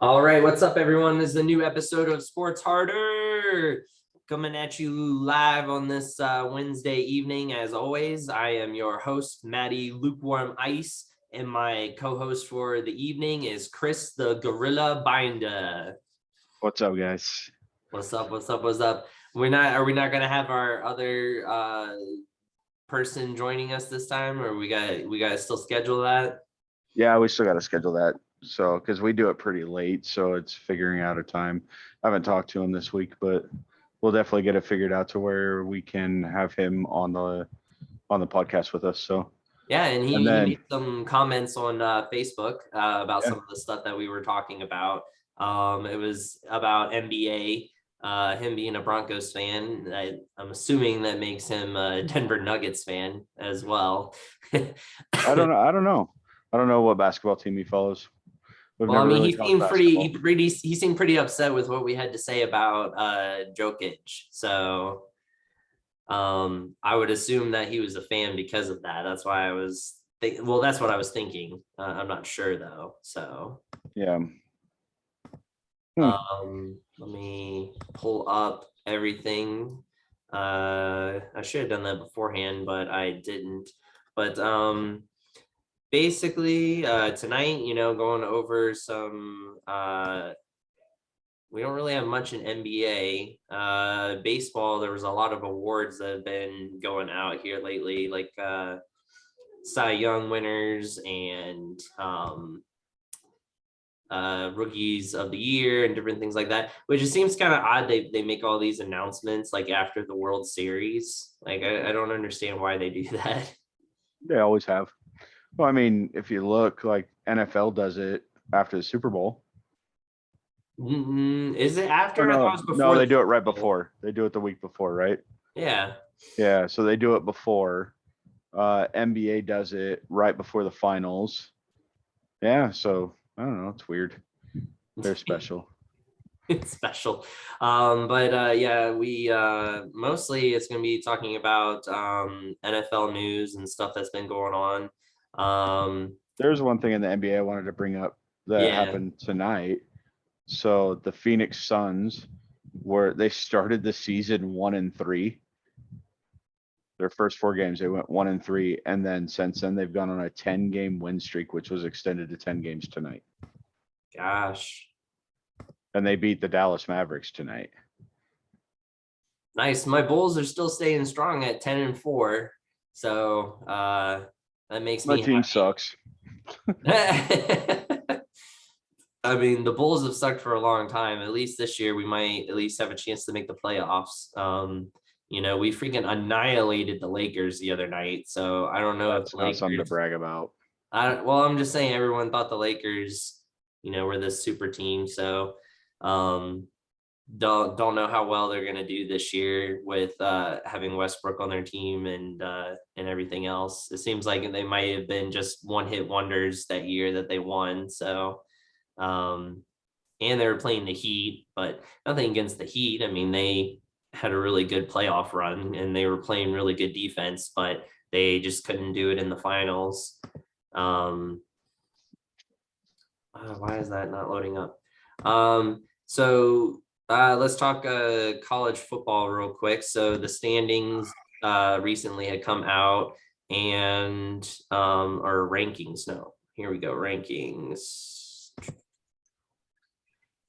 All right, what's up, everyone? This is a new episode of Sports Harder coming at you live on this Wednesday evening. As always, I am your host, Maddie Lukewarm Ice, and my co-host for the evening is Chris the Gorilla Binder. What's up, guys? What's up? What's up? What's up? Are we not gonna have our other person joining us this time, or we got to still schedule that? Yeah, we still got to schedule that. So, because we do it pretty late, so it's figuring out a time. I haven't talked to him this week, but we'll definitely get it figured out to where we can have him on the podcast with us. So, Yeah, and he then, made some comments on Facebook about some of the stuff that we were talking about. It was about NBA, him being a Broncos fan. I'm assuming that makes him a Denver Nuggets fan as well. I don't know. I don't know what basketball team he follows. Well, I mean, he seemed pretty upset with what we had to say about Jokic. So I would assume that he was a fan because of that. That's why I was that's what I was thinking. I'm not sure though. So yeah. let me pull up everything. I should have done that beforehand, but I didn't. But basically tonight, going over some we don't really have much in NBA. Baseball, there was a lot of awards that have been going out here lately, like Cy Young winners and rookies of the year and different things like that, which it seems kind of odd they make all these announcements like after the World Series. Like I don't understand why they do that. They always have. Well, I mean, if you look, like NFL does it after the Super Bowl. Is it after? I thought it was before. No, they do it right before. They do it the week before, right? Yeah. Yeah, so they do it before. NBA does it right before the finals. Yeah, so I don't know. It's weird. They're special. It's special. But yeah, we mostly it's going to be talking about NFL news and stuff that's been going on. There's one thing in the NBA I wanted to bring up that happened tonight. So the Phoenix Suns they started the season 1-3. Their first 4 games, they went 1-3, and then since then they've gone on a 10-game win streak, which was extended to 10 games tonight. Gosh. And they beat the Dallas Mavericks tonight. Nice. My Bulls are still staying strong at 10-4. So that makes my me team happy. Sucks. I mean, the Bulls have sucked for a long time. At least this year, we might at least have a chance to make the playoffs. We freaking annihilated the Lakers the other night. So I don't know That's not something to brag about. I'm just saying everyone thought the Lakers, were this super team. So don't know how well they're gonna do this year with having Westbrook on their team and everything else. It seems like they might have been just one-hit wonders that year that they won. So and they were playing the Heat, but nothing against the Heat. I mean, they had a really good playoff run and they were playing really good defense, but they just couldn't do it in the finals. Why is that not loading up? So let's talk college football real quick. So the standings recently had come out and our rankings. No, here we go. Rankings.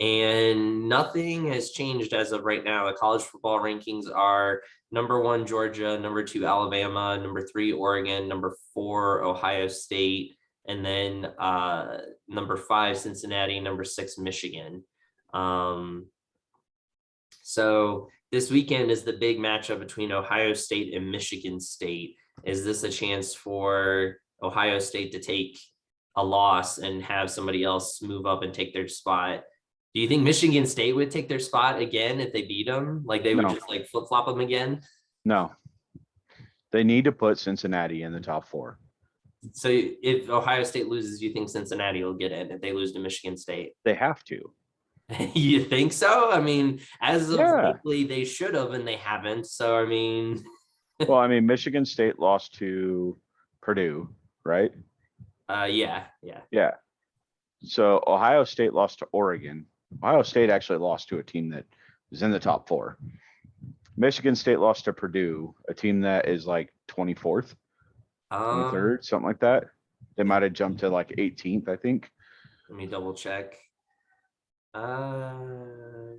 And nothing has changed as of right now. The college football rankings are number 1, Georgia, number 2, Alabama, number 3, Oregon, number 4, Ohio State, and then number 5, Cincinnati, number 6, Michigan. So this weekend is the big matchup between Ohio State and Michigan State. Is this a chance for Ohio State to take a loss and have somebody else move up and take their spot? Do you think Michigan State would take their spot again if they beat them? Like they would just like flip-flop them again? No. They need to put Cincinnati in the top 4. So if Ohio State loses, you think Cincinnati will get in if they lose to Michigan State? They have to. You think so? I mean, as of lately, they should have and they haven't. So, I mean. Well, I mean, Michigan State lost to Purdue, right? Yeah. Yeah. So Ohio State lost to Oregon. Ohio State actually lost to a team that is in the top 4. Michigan State lost to Purdue, a team that is like 24th, 23rd, something like that. They might have jumped to like 18th, I think. Let me double check. No,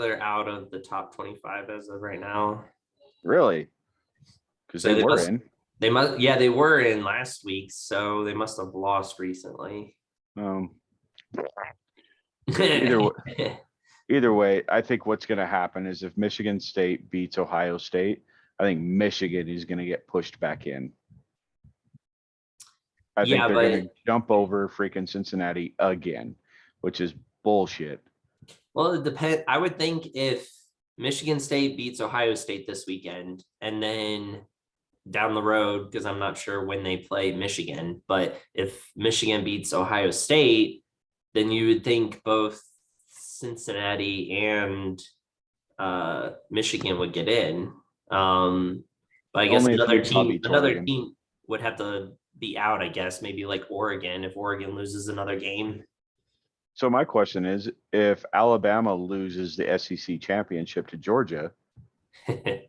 they're out of the top 25 as of right now. Really? Because So they were in. They must, yeah, they were in last week, so they must have lost recently. Either way, I think what's going to happen is if Michigan State beats Ohio State, I think Michigan is going to get pushed back in. I think they're going to jump over freaking Cincinnati again, which is bullshit. Well, it depends. I would think if Michigan State beats Ohio State this weekend, and then down the road, because I'm not sure when they play Michigan, but if Michigan beats Ohio State, then you would think both Cincinnati and Michigan would get in. But I guess another team would have to be out, I guess, maybe like Oregon, if Oregon loses another game. So my question is, if Alabama loses the SEC championship to Georgia,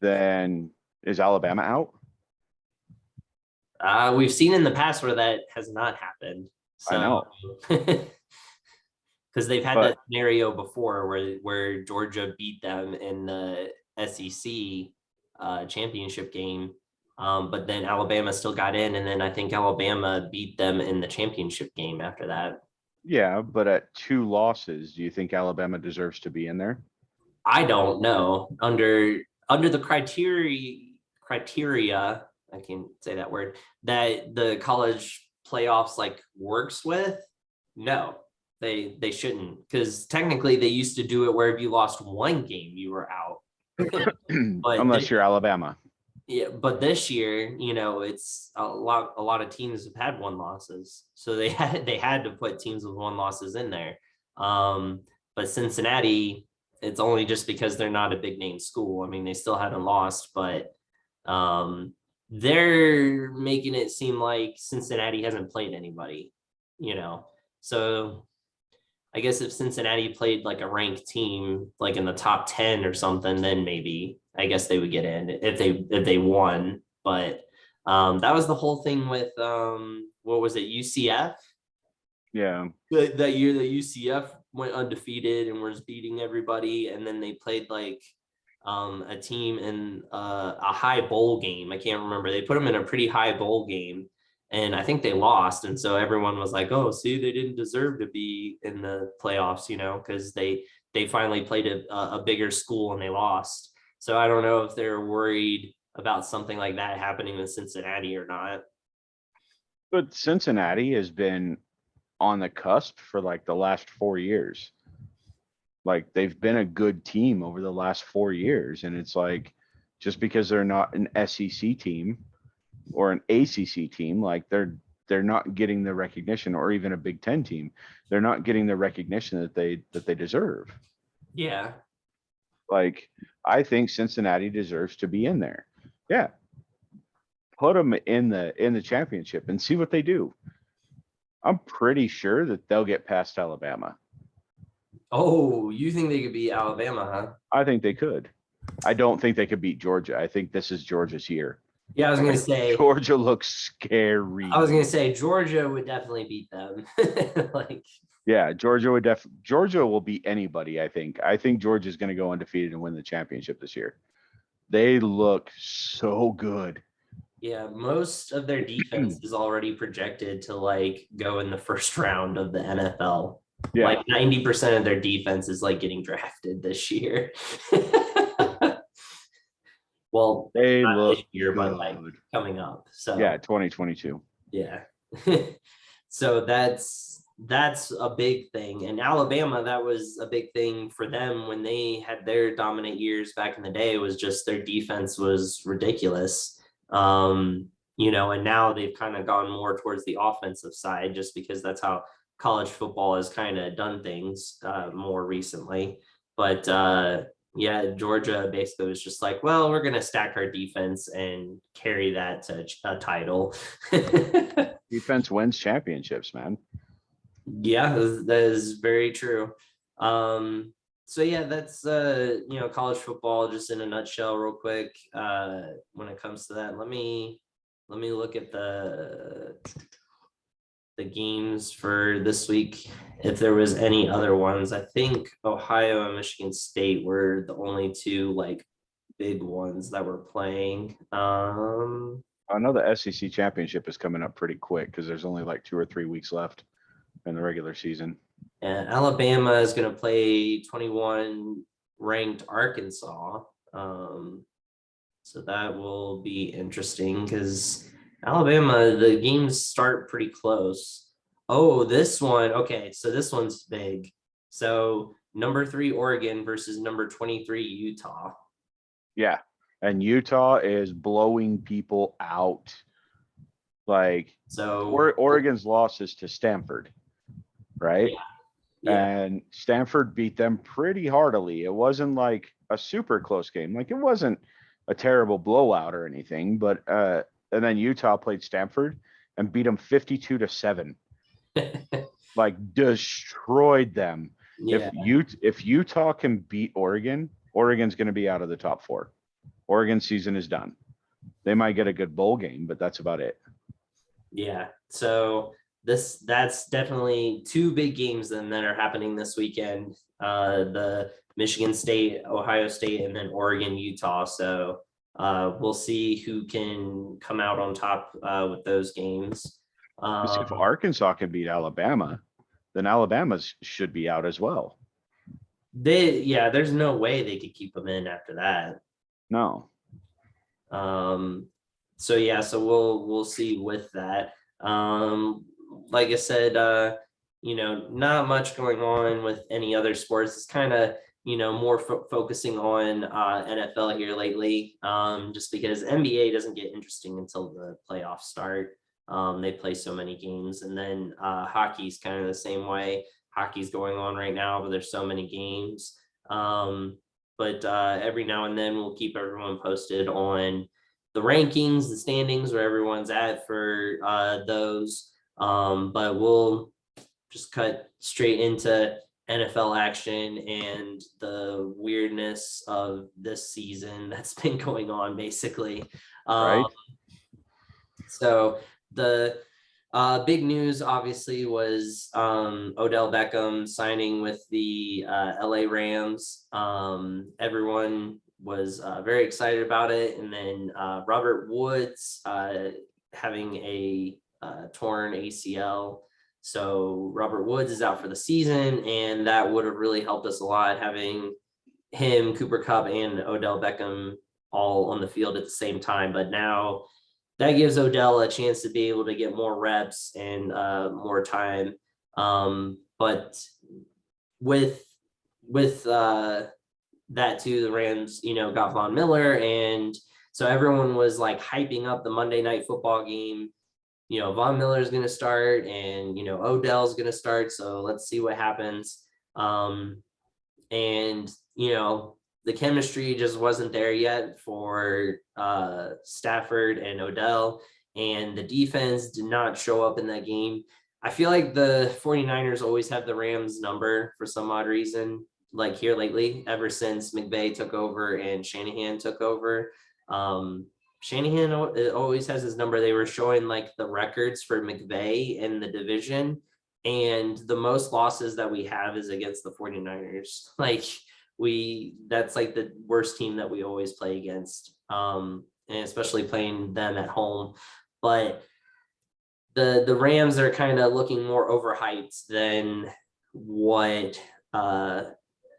then is Alabama out? We've seen in the past where that has not happened. So, I know. Because they've had that scenario before where Georgia beat them in the SEC championship game, but then Alabama still got in, and then I think Alabama beat them in the championship game after that. Yeah, but at 2 losses, do you think Alabama deserves to be in there? I don't know. Under the criteria, I can't say that word, that the college playoffs like works with, no, they shouldn't, because technically they used to do it where if you lost one game, you were out. But unless you're Alabama. Yeah, but this year, it's a lot of teams have had 1 losses. So they had to put teams with 1 losses in there. But Cincinnati, it's only just because they're not a big name school. I mean, they still haven't lost, but they're making it seem like Cincinnati hasn't played anybody, So I guess if Cincinnati played like a ranked team, like in the top 10 or something, then maybe I guess they would get in if they won. But that was the whole thing with what was it, UCF? Yeah. That year that UCF went undefeated and was beating everybody, and then they played like a team in a high bowl game. I can't remember. They put them in a pretty high bowl game, and I think they lost. And so everyone was like, oh, see, they didn't deserve to be in the playoffs, because they finally played a bigger school and they lost. So I don't know if they're worried about something like that happening with Cincinnati or not. But Cincinnati has been on the cusp for like the last 4 years. Like they've been a good team over the last 4 years. And it's like, just because they're not an SEC team or an ACC team, like they're not getting the recognition, or even a Big Ten team, they're not getting the recognition that they deserve. Yeah. Like, I think Cincinnati deserves to be in there. Yeah. Put them in the championship and see what they do. I'm pretty sure that they'll get past Alabama. Oh, you think they could beat Alabama, huh? I think they could. I don't think they could beat Georgia. I think this is Georgia's year. Yeah, I was going to say. Georgia looks scary. I was going to say Georgia would definitely beat them. Yeah, Georgia will beat anybody, I think. I think Georgia's going to go undefeated and win the championship this year. They look so good. Yeah, most of their defense is already projected to go in the first round of the NFL. Yeah. Like 90% of their defense is getting drafted this year. Well, they look this year, but coming up. So yeah, 2022. Yeah. So that's a big thing. And Alabama, that was a big thing for them when they had their dominant years back in the day. It was just their defense was ridiculous. And now they've kind of gone more towards the offensive side, just because that's how college football has kind of done things more recently. But yeah, Georgia basically was just like, well, we're going to stack our defense and carry that to a title. Defense wins championships, man. Yeah, that is very true. So yeah, that's college football just in a nutshell, real quick. When it comes to that, let me look at the games for this week. If there was any other ones, I think Ohio and Michigan State were the only two like big ones that were playing. I know the SEC championship is coming up pretty quick because there's only like 2 or 3 weeks left in the regular season. And Alabama is going to play 21 ranked Arkansas. So that will be interesting because Alabama, the games start pretty close. Oh, this one. Okay, so this one's big. So number 3 Oregon versus number 23 Utah. Yeah. And Utah is blowing people out. Like, So Oregon's losses to Stanford, right? yeah. And Stanford beat them pretty heartily. It wasn't like a super close game. Like, it wasn't a terrible blowout or anything, but and then Utah played Stanford and beat them 52-7. Like, destroyed them. Yeah. If Utah can beat Oregon, Oregon's going to be out of the top 4. Oregon season is done. They might get a good bowl game, but that's about it. Yeah. So that's definitely 2 big games then that are happening this weekend. The Michigan State, Ohio State, and then Oregon, Utah. So we'll see who can come out on top with those games. If Arkansas can beat Alabama, then Alabama should be out as well. There's no way they could keep them in after that. No. So we'll see with that. Like I said, not much going on with any other sports. It's kind of more focusing on NFL here lately, just because NBA doesn't get interesting until the playoffs start. They play so many games, and then hockey's kind of the same way. Hockey's going on right now, but there's so many games. But every now and then we'll keep everyone posted on the rankings, the standings, where everyone's at for those. But we'll just cut straight into NFL action and the weirdness of this season that's been going on, basically. Right. So the big news obviously was Odell Beckham signing with the LA Rams. Everyone was very excited about it. And then Robert Woods having a torn ACL. So Robert Woods is out for the season, and that would have really helped us a lot, having him, Cooper Kupp, and Odell Beckham all on the field at the same time. But now that gives Odell a chance to be able to get more reps and more time. But with that too, the Rams, got Von Miller, and so everyone was like hyping up the Monday Night Football game. Von Miller is going to start, and Odell's going to start. So let's see what happens. And the chemistry just wasn't there yet for Stafford and Odell, and the defense did not show up in that game. I feel like the 49ers always have the Rams number for some odd reason, like here lately, ever since McVay took over and Shanahan took over. Shanahan always has his number. They were showing like the records for McVay in the division, and the most losses that we have is against the 49ers. Like, that's like the worst team that we always play against, and especially playing them at home. But the Rams are kind of looking more overhyped than what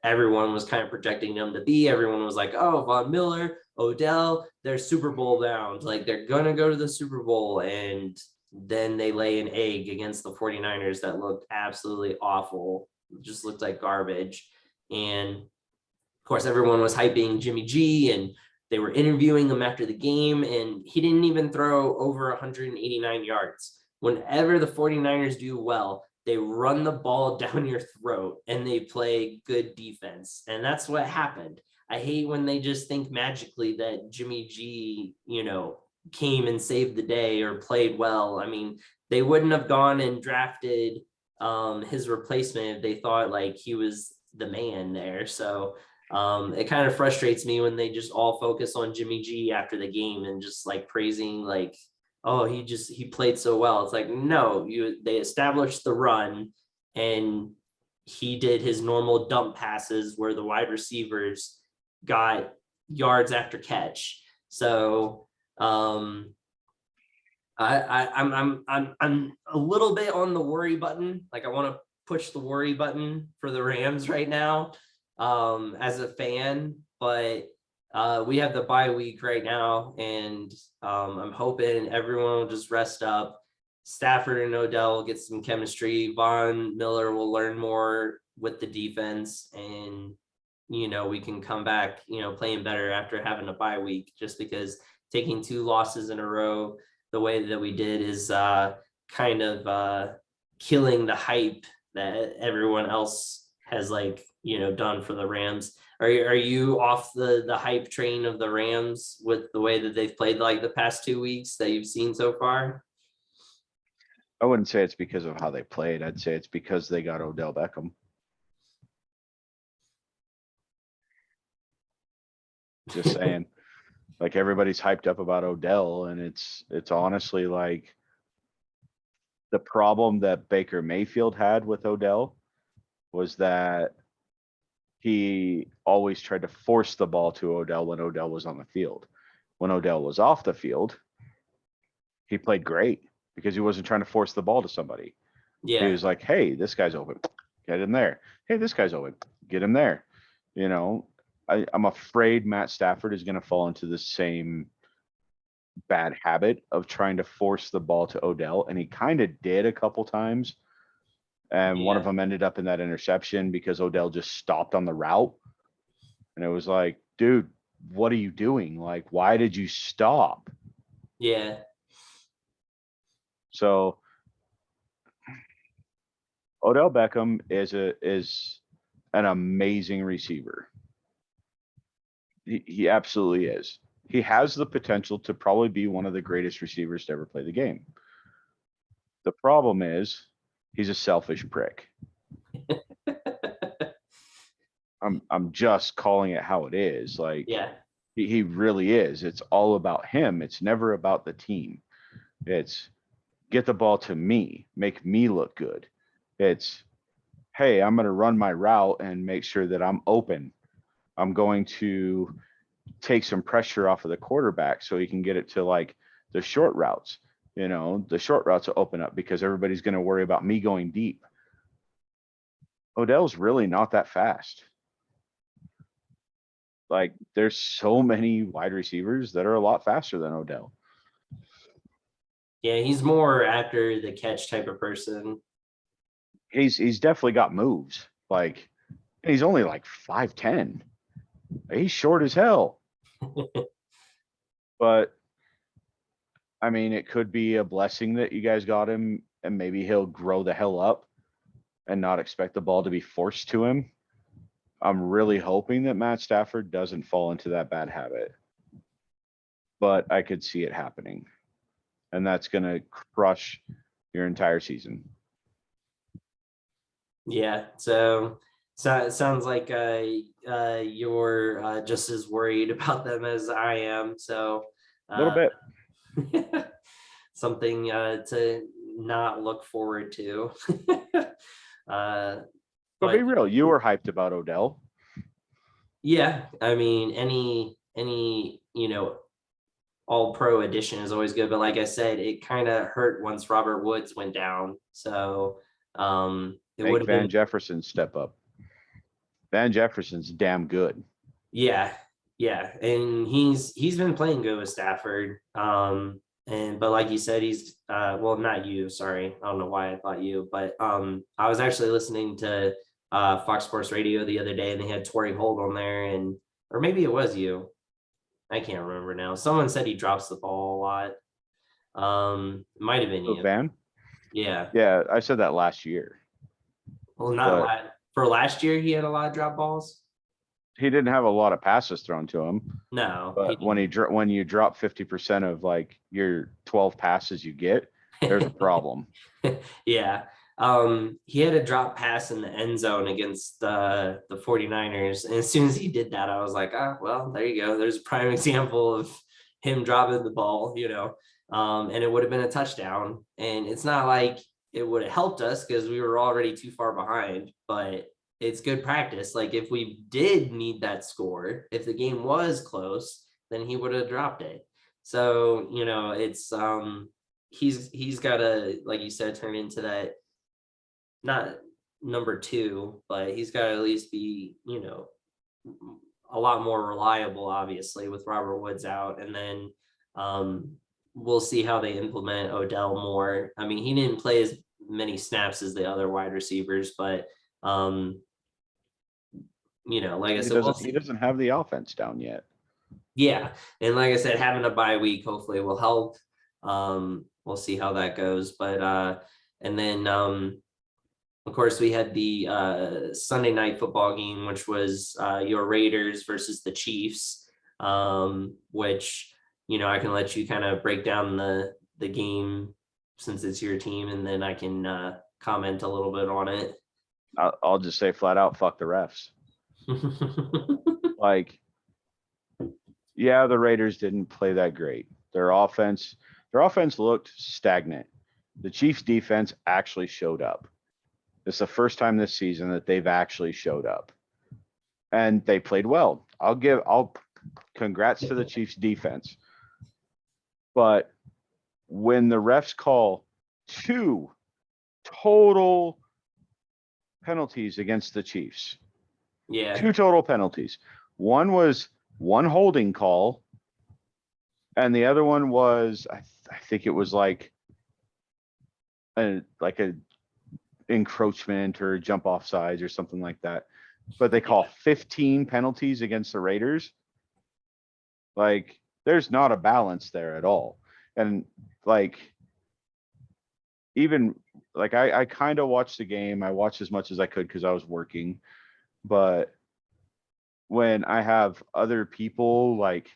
everyone was kind of projecting them to be. Everyone was like, oh, Von Miller, Odell, they're Super Bowl bound. Like, they're going to go to the Super Bowl. And then they lay an egg against the 49ers that looked absolutely awful. It just looked like garbage. And of course, everyone was hyping Jimmy G, and they were interviewing him after the game, and he didn't even throw over 189 yards. Whenever the 49ers do well, they run the ball down your throat and they play good defense. And that's what happened. I hate when they just think magically that Jimmy G, came and saved the day or played well. I mean, they wouldn't have gone and drafted his replacement, they thought like he was the man there. So it kind of frustrates me when they just all focus on Jimmy G after the game and just like praising like, oh, he played so well. It's like, no, they established the run and he did his normal dump passes where the wide receivers got yards after catch. So I'm a little bit on the worry button. Like I want to push the worry button for the Rams right now as a fan, but we have the bye week right now, and I'm hoping everyone will just rest up. Stafford and Odell will get some chemistry. Von Miller will learn more with the defense, and we can come back, playing better after having a bye week. Just because taking 2 losses in a row the way that we did is kind of killing the hype that everyone else has done for the Rams. Are you off the hype train of the Rams with the way that they've played like the past 2 weeks that you've seen so far? I wouldn't say it's because of how they played. I'd say it's because they got Odell Beckham. Just saying. Like everybody's hyped up about Odell, and it's honestly like the problem that Baker Mayfield had with Odell was that he always tried to force the ball to Odell when Odell was on the field. When Odell was off the field, he played great because he wasn't trying to force the ball to somebody. Yeah. He was like, hey, this guy's open. Get him there. Hey, this guy's open. Get him there. I'm afraid Matt Stafford is going to fall into the same bad habit of trying to force the ball to Odell. And he kind of did a couple times. And one of them ended up in that interception because Odell just stopped on the route. And it was like, dude, what are you doing? Like, why did you stop? Yeah. So Odell Beckham is an amazing receiver. He absolutely is. He has the potential to probably be one of the greatest receivers to ever play the game. The problem is he's a selfish prick. I'm just calling it how it is. Like, yeah, he really is. It's all about him. It's never about the team. It's get the ball to me, make me look good. It's, hey, I'm going to run my route and make sure that I'm open. I'm going to take some pressure off of the quarterback so he can get it to like the short routes. The short routes will open up because everybody's going to worry about me going deep. Odell's really not that fast. Like, there's so many wide receivers that are a lot faster than Odell. Yeah, he's more after the catch type of person. He's definitely got moves. Like, he's only like 5'10". He's short as hell. But I mean, it could be a blessing that you guys got him, and maybe he'll grow the hell up and not expect the ball to be forced to him. I'm really hoping that Matt Stafford doesn't fall into that bad habit. But I could see it happening. And that's going to crush your entire season. Yeah. So it sounds like you're just as worried about them as I am. So A little bit. Something to not look forward to. But be real, you were hyped about Odell. Yeah, I mean, any all pro edition is always good, but like I said, it kind of hurt once Robert Woods went down. So it would Make Van Jefferson step up. Van Jefferson's damn good. Yeah, and he's been playing good with Stafford. But like you said, he's well, not you, sorry. I don't know why I thought you, but I was actually listening to Fox Sports Radio the other day, and they had Torrey Holt on there, or maybe it was you. I can't remember now. Someone said he drops the ball a lot. It might have been you. Van? Yeah. Yeah, I said that last year. Well, for last year, he had a lot of drop balls. He didn't have a lot of passes thrown to him. No. But when you drop 50% of like your 12 passes you get, there's a problem. Yeah. He had a drop pass in the end zone against the 49ers. And as soon as he did that, I was like, well, there you go. There's a prime example of him dropping the ball, and it would have been a touchdown. And it's not like it would have helped us because we were already too far behind, but it's good practice. Like if we did need that score, if the game was close, then he would have dropped it. So, it's he's got to, like you said, turn into that, not number two, but he's got to at least be, a lot more reliable, obviously, with Robert Woods out. And then we'll see how they implement Odell more. I mean, he didn't play as many snaps as the other wide receivers, but like I said, he doesn't have the offense down yet. Yeah. And like I said, having a bye week hopefully will help. We'll see how that goes. But and then of course we had the Sunday night football game, which was your Raiders versus the Chiefs, which I can let you kind of break down the game since it's your team, and then I can comment a little bit on it. I'll just say flat out, fuck the refs. Like, yeah, the Raiders didn't play that great. Their offense looked stagnant. The Chiefs defense actually showed up. It's the first time this season that they've actually showed up, and they played well. Congrats to the Chiefs defense. But when the refs call 2 total penalties against the Chiefs, 2 total penalties. One was one holding call, and the other one was I think it was like a encroachment or jump off sides or something like that. But they call 15 penalties against the Raiders. Like, there's not a balance there at all. And like, even like I kind of watched the game. I watched as much as I could because I was working. But when I have other people, like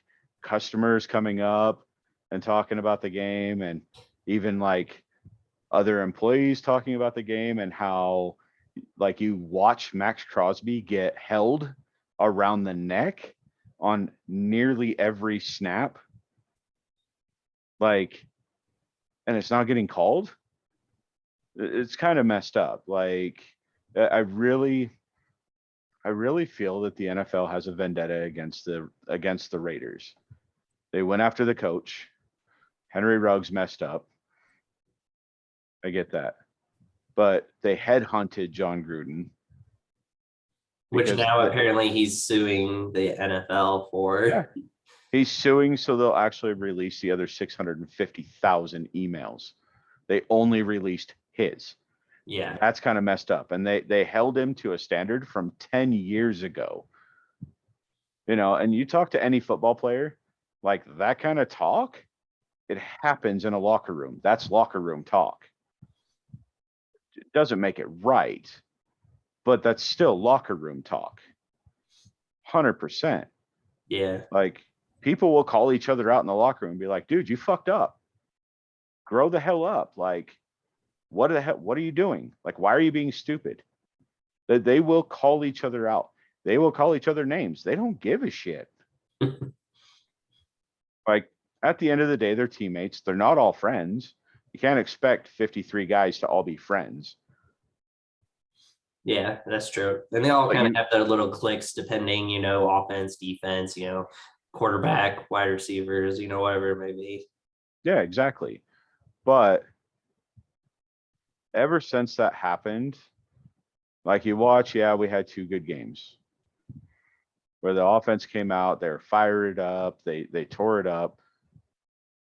customers, coming up and talking about the game, and even like other employees talking about the game, and how like you watch Max Crosby get held around the neck on nearly every snap, like, and it's not getting called. It's kind of messed up. Like, I really feel that the NFL has a vendetta against the Raiders. They went after the coach. Henry Ruggs messed up. I get that. But they headhunted John Gruden. Which now apparently he's suing the NFL for. Yeah. He's suing, so they'll actually release the other 650,000 emails. They only released his. Yeah. That's kind of messed up. And they held him to a standard from 10 years ago. And you talk to any football player, like that kind of talk, it happens in a locker room. That's locker room talk. It doesn't make it right, but that's still locker room talk. 100%. Yeah. Like, people will call each other out in the locker room and be like, dude, you fucked up. Grow the hell up. Like, what are you doing? Like, why are you being stupid? They will call each other out. They will call each other names. They don't give a shit. Like, at the end of the day, they're teammates. They're not all friends. You can't expect 53 guys to all be friends. Yeah, that's true. And they all kind of have their little cliques depending, offense, defense, quarterback, wide receivers, whatever it may be. Yeah, exactly. But ever since that happened, like, you watch, we had 2 good games where the offense came out, they were fired up, they tore it up,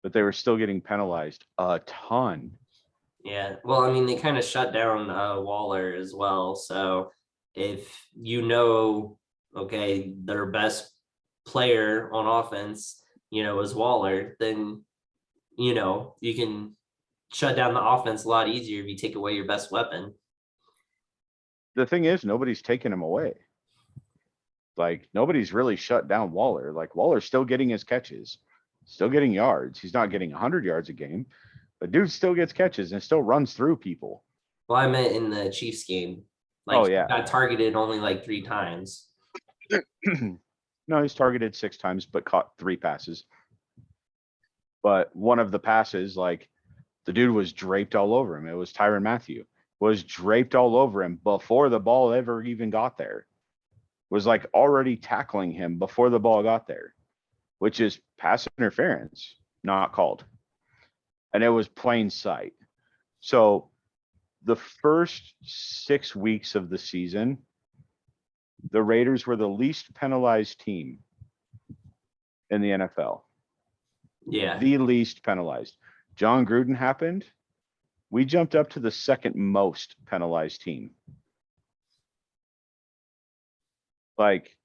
but they were still getting penalized a ton. Yeah. Well, I mean, they kind of shut down Waller as well. So if okay, their best player on offense, is Waller, then, you can shut down the offense a lot easier if you take away your best weapon. The thing is, nobody's taking him away. Like, nobody's really shut down Waller. Like, Waller's still getting his catches, still getting yards. He's not getting 100 yards a game, but dude still gets catches and still runs through people. Well, I meant in the Chiefs game. Oh, Like, yeah. he got targeted only like 3 times. No, he's targeted 6 times, but caught 3 passes. But one of the passes, like, the dude was draped all over him. It was Tyrann Mathieu, was draped all over him before the ball ever even got there. Was like already tackling him before the ball got there, which is pass interference, not called. And it was plain sight. So the first 6 weeks of the season, the Raiders were the least penalized team in the NFL. Yeah. The least penalized. John Gruden happened. We jumped up to the second most penalized team. Like,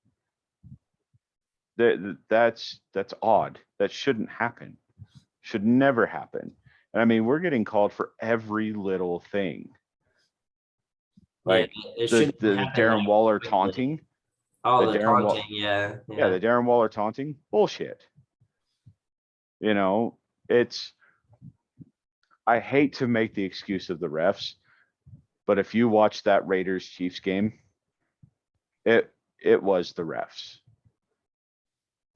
that's odd. That shouldn't happen. Should never happen. And I mean, we're getting called for every little thing. Like, it the shouldn't happen Darren that Waller quickly. taunting. Oh, the the Darren taunting, yeah. Yeah, the Darren Waller taunting. Bullshit. You know, I hate to make the excuse of the refs, but if you watch that Raiders Chiefs game, it was the refs.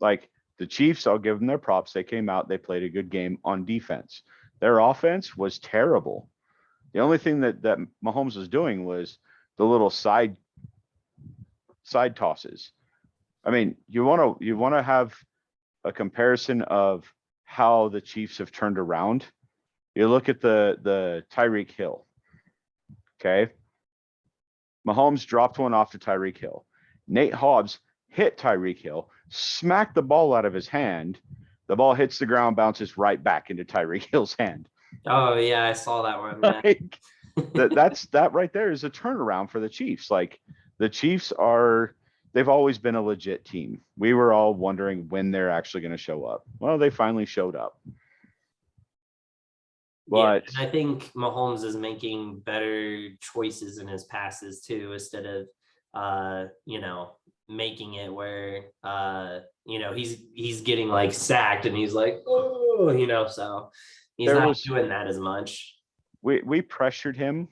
Like, the Chiefs, I'll give them their props. They came out, they played a good game on defense. Their offense was terrible. The only thing that Mahomes was doing was the little side tosses. I mean, you want to have a comparison of how the Chiefs have turned around. You look at the Tyreek Hill. Okay. Mahomes dropped one off to Tyreek Hill. Nate Hobbs hit Tyreek Hill, smacked the ball out of his hand. The ball hits the ground, bounces right back into Tyreek Hill's hand. Oh, yeah, I saw that one. Yeah. Like, that right there is a turnaround for the Chiefs. Like, the Chiefs they've always been a legit team. We were all wondering when they're actually going to show up. Well, they finally showed up. But yeah, and I think Mahomes is making better choices in his passes too, instead of making it where he's getting like sacked and he's like, oh, so he's not doing that as much. We pressured him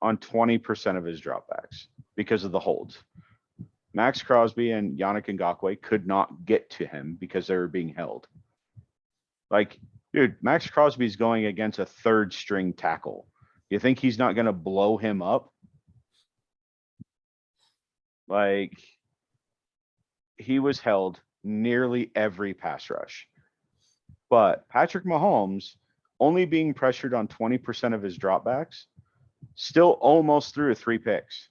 on 20% of his dropbacks because of the holds. Max Crosby and Yannick Ngakoue could not get to him because they were being held. Like, dude, Max Crosby's going against a 3rd string tackle. You think he's not going to blow him up? Like, he was held nearly every pass rush. But Patrick Mahomes, only being pressured on 20% of his dropbacks, still almost threw 3 picks.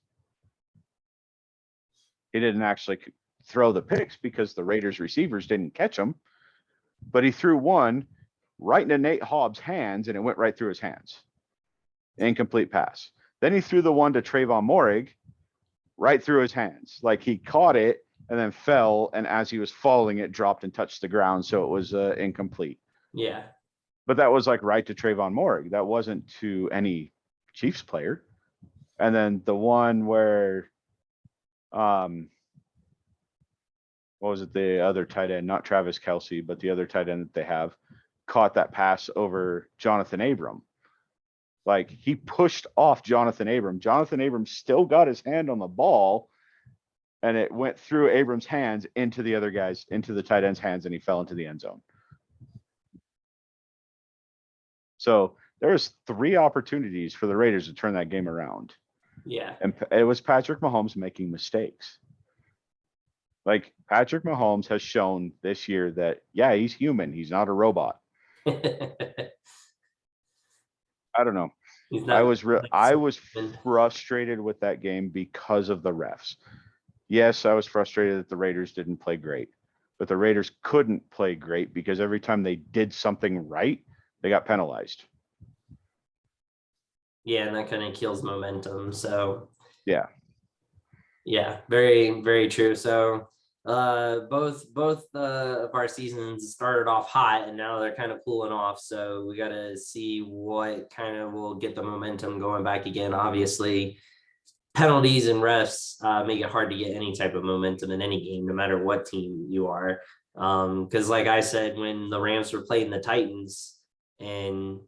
He didn't actually throw the picks because the Raiders receivers didn't catch him, but he threw one right into Nate Hobbs' hands and it went right through his hands. Incomplete pass. Then he threw the one to Trayvon Moehrig right through his hands. Like, he caught it and then fell, and as he was falling, it dropped and touched the ground, so it was incomplete. Yeah. But that was like right to Trayvon Moehrig. That wasn't to any Chiefs player. And then the one where what was it? The other tight end, not Travis Kelce, but the other tight end that they have, caught that pass over Jonathan Abram. Like, he pushed off Jonathan Abram. Jonathan Abram still got his hand on the ball, and it went through Abram's hands into the other guys, into the tight end's hands, and he fell into the end zone. So there's 3 opportunities for the Raiders to turn that game around. Yeah. And it was Patrick Mahomes making mistakes. Like, Patrick Mahomes has shown this year that, yeah, he's human. He's not a robot. I don't know. I was frustrated with that game because of the refs. Yes, I was frustrated that the Raiders didn't play great, but the Raiders couldn't play great because every time they did something right, they got penalized. Yeah, and that kind of kills momentum. So yeah, very, very true. So both of our seasons started off hot and now they're kind of cooling off. So we got to see what kind of will get the momentum going back again. Obviously, penalties and refs make it hard to get any type of momentum in any game, no matter what team you are. Because like I said, when the Rams were playing the Titans and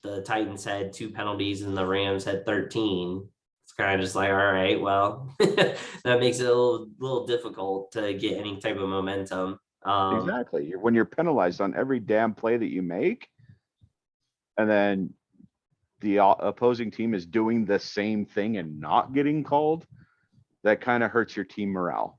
the Titans had 2 penalties and the Rams had 13. It's kind of just like, all right, well, that makes it a little difficult to get any type of momentum. Exactly. When you're penalized on every damn play that you make, and then the opposing team is doing the same thing and not getting called, that kind of hurts your team morale.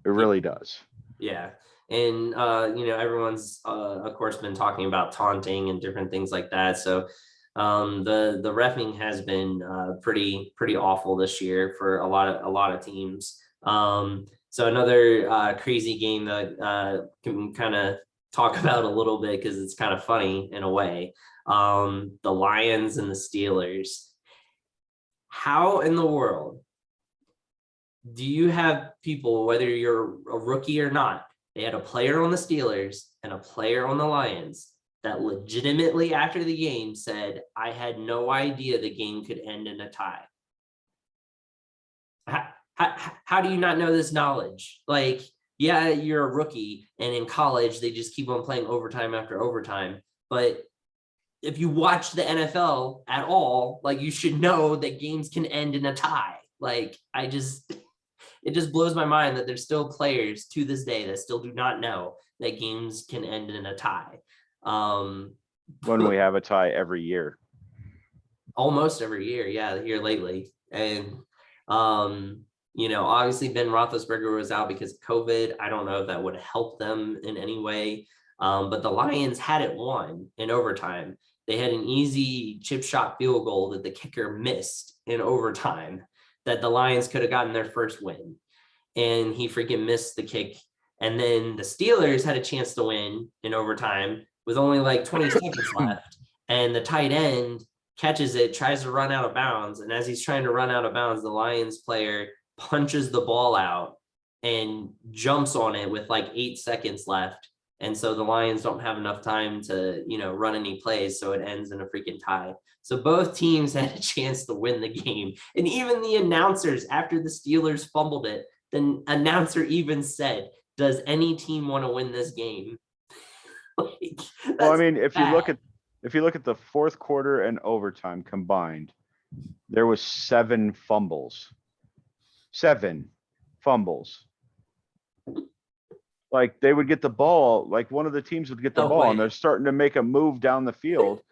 It really does. Yeah. And, everyone's, of course, been talking about taunting and different things like that. So the reffing has been pretty awful this year for a lot of teams. So another crazy game that can kind of talk about a little bit because it's kind of funny in a way. The Lions and the Steelers. How in the world do you have people, whether you're a rookie or not, they had a player on the Steelers and a player on the Lions that legitimately after the game said, I had no idea the game could end in a tie. How do you not know this knowledge? Like, yeah, you're a rookie and in college, they just keep on playing overtime after overtime. But if you watch the NFL at all, like you should know that games can end in a tie. Like it just blows my mind that there's still players to this day that still do not know that games can end in a tie. When we have a tie every year. Almost every year, yeah, here lately. And, obviously Ben Roethlisberger was out because of COVID. I don't know if that would help them in any way. But the Lions had it won in overtime. They had an easy chip shot field goal that the kicker missed in overtime that the Lions could have gotten their first win. And he freaking missed the kick. And then the Steelers had a chance to win in overtime with only like 20 seconds left. And the tight end catches it, tries to run out of bounds. And as he's trying to run out of bounds, the Lions player punches the ball out and jumps on it with like 8 seconds left. And so the Lions don't have enough time to, run any plays. So it ends in a freaking tie. So both teams had a chance to win the game. And even the announcers, after the Steelers fumbled it, the announcer even said, does any team want to win this game? Well, I mean, if you look at the fourth quarter and overtime combined, there was 7 fumbles. 7 fumbles. Like they would get the ball, like one of the teams would get the ball and they're starting to make a move down the field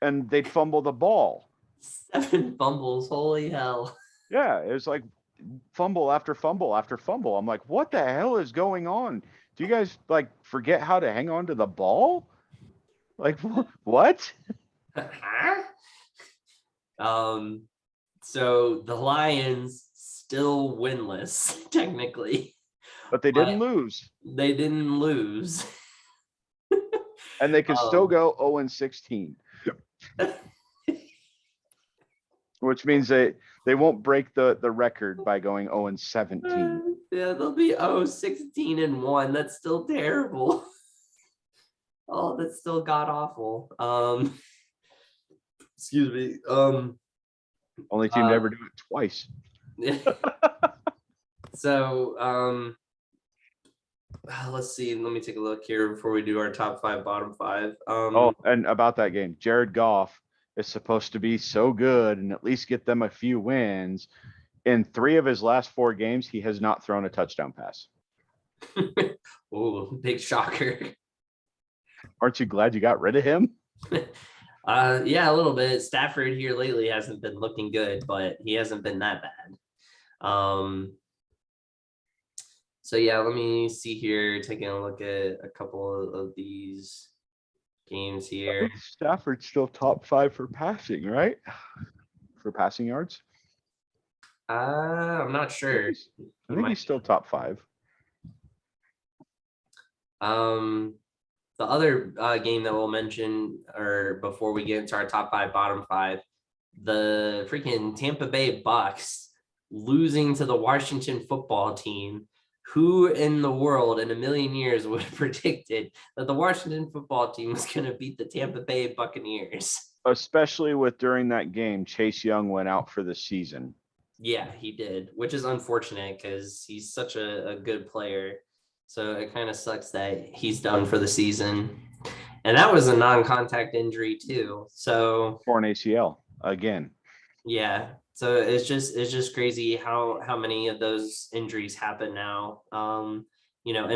and they'd fumble the ball. 7 fumbles, holy hell. Yeah, it was like fumble after fumble after fumble. I'm like, what the hell is going on? Do you guys like forget how to hang on to the ball? Like what? So the Lions still winless, technically. But they didn't lose. They didn't lose. And they can still go 0-16. Which means they won't break the record by going 0-17. Yeah, they'll be 16-1. That's still terrible. Oh, that's still god awful. Excuse me. Only team to ever do it twice. So let's see. Let me take a look here before we do our top 5, bottom 5. And about that game, Jared Goff is supposed to be so good and at least get them a few wins. In 3 of his last 4 games, he has not thrown a touchdown pass. Oh, big shocker. Aren't you glad you got rid of him? Yeah, a little bit. Stafford here lately hasn't been looking good, but he hasn't been that bad. So yeah, let me see here, taking a look at a couple of these games here. Stafford's still top 5 for passing, right? For passing yards? I'm not sure. I think he's still top 5. The other game that we'll mention, or before we get into our top 5, bottom 5, the freaking Tampa Bay Bucks losing to the Washington football team. Who in the world in a million years would have predicted that the Washington football team was going to beat the Tampa Bay Buccaneers? Especially with during that game, Chase Young went out for the season. Yeah, he did, which is unfortunate because he's such a good player. So it kind of sucks that he's done for the season. And that was a non-contact injury too. So torn ACL again. Yeah. So it's just crazy how many of those injuries happen now. And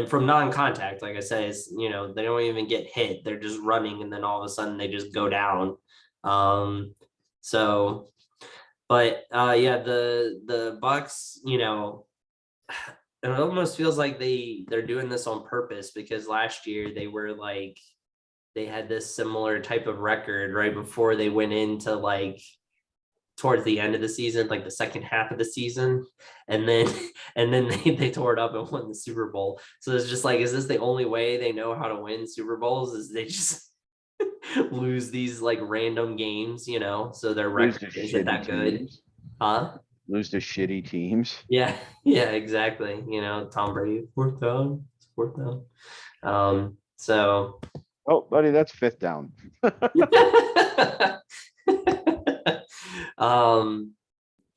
from non-contact, like I say, is they don't even get hit. They're just running and then all of a sudden they just go down. Um, so but yeah, the Bucks, it almost feels like they're doing this on purpose because last year they were like they had this similar type of record right before they went into like towards the end of the season, like the second half of the season, and then they tore it up and won the Super Bowl. So it's just like, is this the only way they know how to win Super Bowls? Is they just lose these like random games, so their record isn't that good, huh? Lose to shitty teams. Yeah, yeah, exactly. Tom Brady, fourth down. So Oh, buddy, that's fifth down.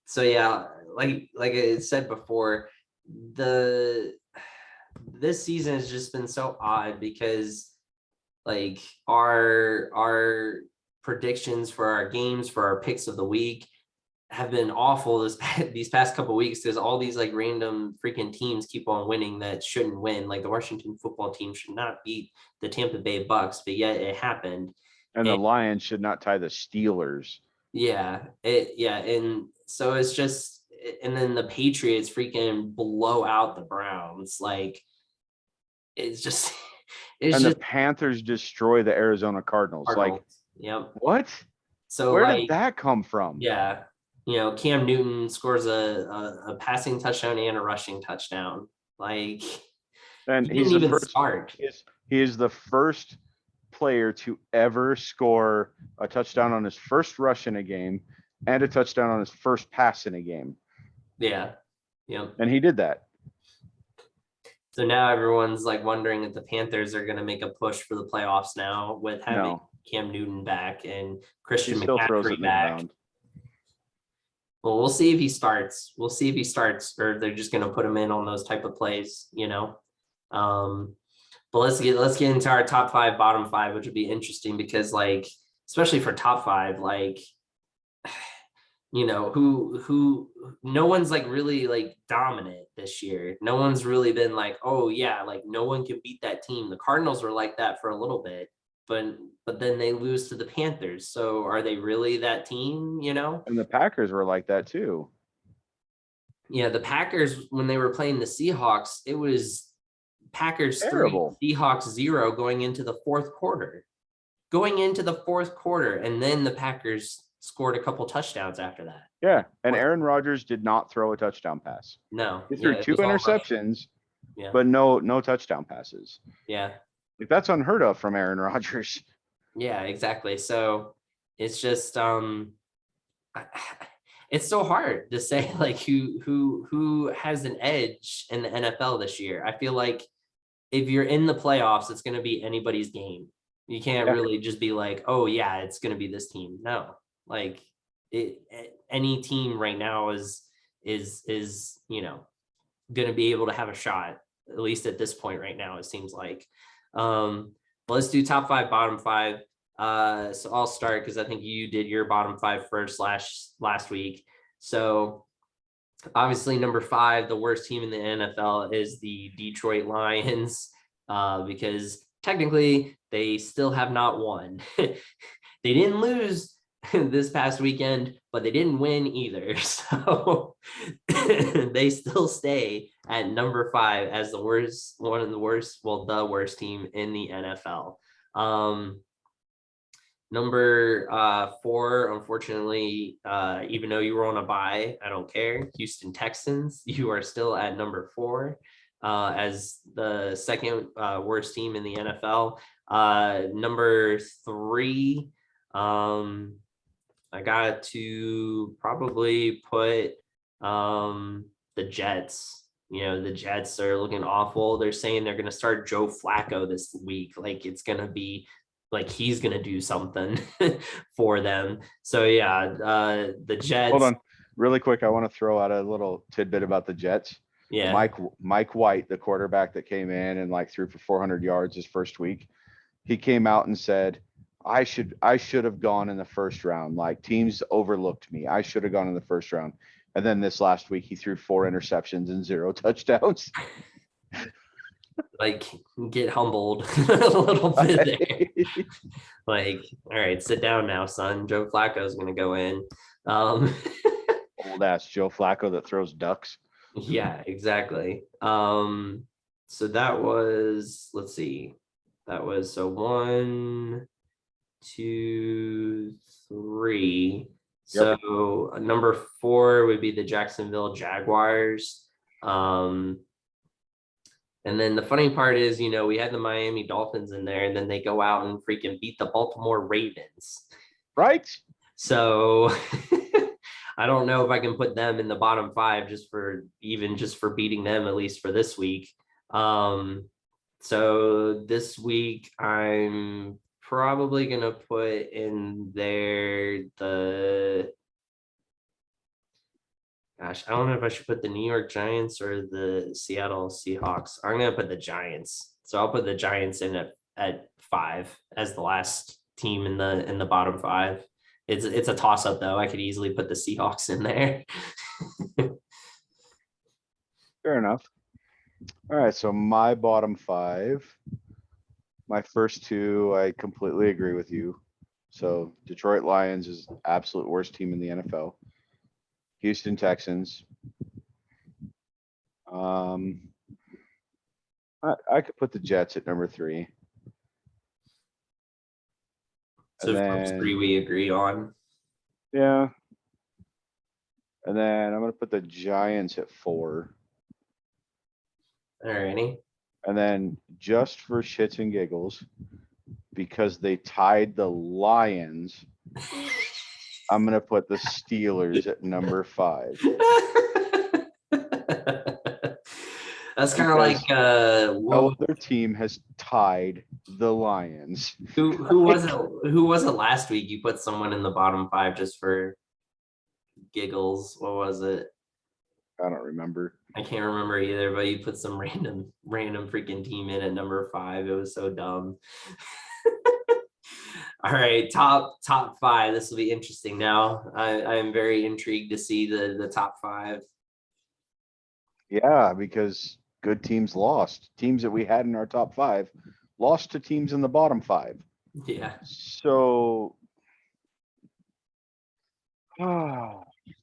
So yeah, like I said before, this season has just been so odd because like our predictions for our games, for our picks of the week have been awful these past couple of weeks because all these like random freaking teams keep on winning that shouldn't win. Like the Washington football team should not beat the Tampa Bay Bucks, but yet it happened. And the Lions should not tie the Steelers. And so it's just, and then the Patriots freaking blow out the Browns. Like it's just the Panthers destroy the Arizona Cardinals. Like, yep. What? So where did that come from? Yeah. Cam Newton scores a passing touchdown and a rushing touchdown. Like, and he didn't even start. He is the first player to ever score a touchdown on his first rush in a game and a touchdown on his first pass in a game. Yeah. Yep. And he did that. So now everyone's like wondering if the Panthers are going to make a push for the playoffs now with having Cam Newton back and Christian McCaffrey back. Well, we'll see if he starts. Or they're just going to put him in on those type of plays, But let's get into our top 5, bottom 5, which would be interesting because, like, especially for top 5, like, who no one's like really like dominant this year. No one's really been like, oh yeah, like no one can beat that team. The Cardinals were like that for a little bit, but then they lose to the Panthers. So are they really that team, And the Packers were like that too. Yeah, the Packers, when they were playing the Seahawks, it was Packers terrible. 3, Seahawks 0 going into the fourth quarter. And then the Packers scored a couple touchdowns after that. Yeah, and Aaron Rodgers did not throw a touchdown pass. No. He threw 2 interceptions, but no touchdown passes. Yeah. Like, that's unheard of from Aaron Rodgers. Yeah, exactly. So it's just it's so hard to say like who has an edge in the NFL this year. I feel like if you're in the playoffs, it's going to be anybody's game. You can't really just be like, oh yeah, it's going to be this team. No, like any team right now is going to be able to have a shot, at least at this point right now, it seems like. Let's do top 5, bottom 5. So I'll start because I think you did your bottom 5 first last week. So obviously number 5, the worst team in the NFL is the Detroit Lions, because technically they still have not won. They didn't lose this past weekend, but they didn't win either. So they still stay at number 5 as the worst team in the NFL. Number 4, unfortunately, even though you were on a bye, I don't care. Houston Texans, you are still at number 4 as the second worst team in the NFL. Number 3, I got to probably put the Jets. The Jets are looking awful. They're saying they're going to start Joe Flacco this week. Like it's going to be like he's going to do something for them. So yeah, the Jets. Hold on really quick. I want to throw out a little tidbit about the Jets. Yeah. Mike White, the quarterback that came in and like threw for 400 yards his first week. he came out and said, I should have gone in the first round. Like, teams overlooked me. I should have gone in the first round. And then this last week, he threw 4 interceptions and 0 touchdowns. Like, get humbled a little bit there. Like, all right, sit down now, son. Joe Flacco is going to go in. Old ass Joe Flacco that throws ducks. Yeah, exactly. So that was, let's see, that was so 1, 2, 3. Yep. So number 4 would be the Jacksonville Jaguars. And then the funny part is, we had the Miami Dolphins in there, and then they go out and freaking beat the Baltimore Ravens. Right? So I don't know if I can put them in the bottom 5 just for beating them, at least for this week. So this week I'm probably going to put in there I don't know if I should put the New York Giants or the Seattle Seahawks. I'm going to put the Giants. So I'll put the Giants in at 5 as the last team in the bottom 5. It's a toss up though. I could easily put the Seahawks in there. Fair enough. All right. So my bottom 5, my first 2, I completely agree with you. So Detroit Lions is the absolute worst team in the NFL. Houston Texans. I could put the Jets at number 3. So first 3 we agree on. Yeah. And then I'm going to put the Giants at 4. All righty. And then just for shits and giggles, because they tied the Lions, I'm going to put the Steelers at number 5. That's kind of like no other team has tied the Lions. Who was it? Who was it last week? You put someone in the bottom 5 just for giggles. What was it? I don't remember. I can't remember either, but you put some random freaking team in at number 5. It was so dumb. All right, top 5. This will be interesting now. I am very intrigued to see the top 5. Yeah, because good teams lost. Teams that we had in our top 5 lost to teams in the bottom 5. Yeah. So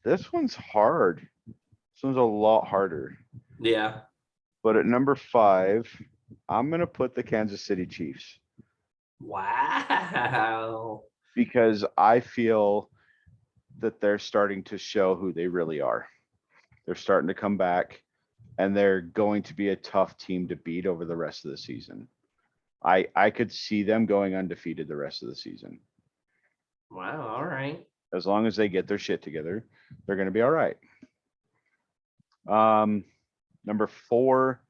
this one's hard. This one's a lot harder. Yeah. But at number 5, I'm going to put the Kansas City Chiefs. Wow. Because I feel that they're starting to show who they really are. They're starting to come back, and they're going to be a tough team to beat over the rest of the season. I could see them going undefeated the rest of the season. Wow. All right. As long as they get their shit together, they're going to be all right. Number 4,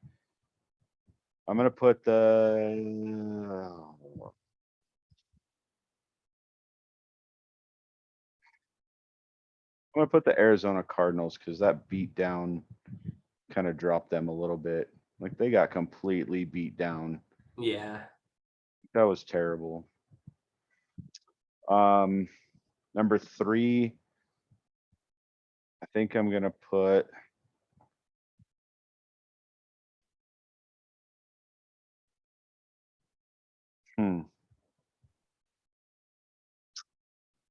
I'm going to put I'm going to put the Arizona Cardinals because that beat down kind of dropped them a little bit. Like, they got completely beat down. Yeah. That was terrible. Number 3, I think I'm going to put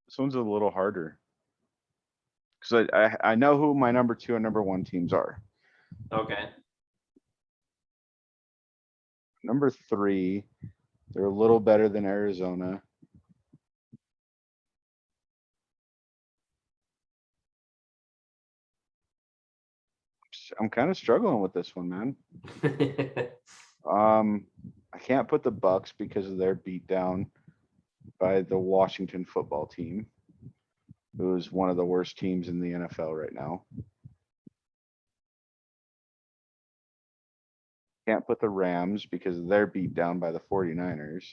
this one's a little harder because I know who my number 2 and number 1 teams are. Okay. Number 3, they're a little better than Arizona. I'm kind of struggling with this one, man. I can't put the Bucks because of their beatdown by the Washington football team, who is one of the worst teams in the NFL right now. Can't put the Rams because they're beat down by the 49ers.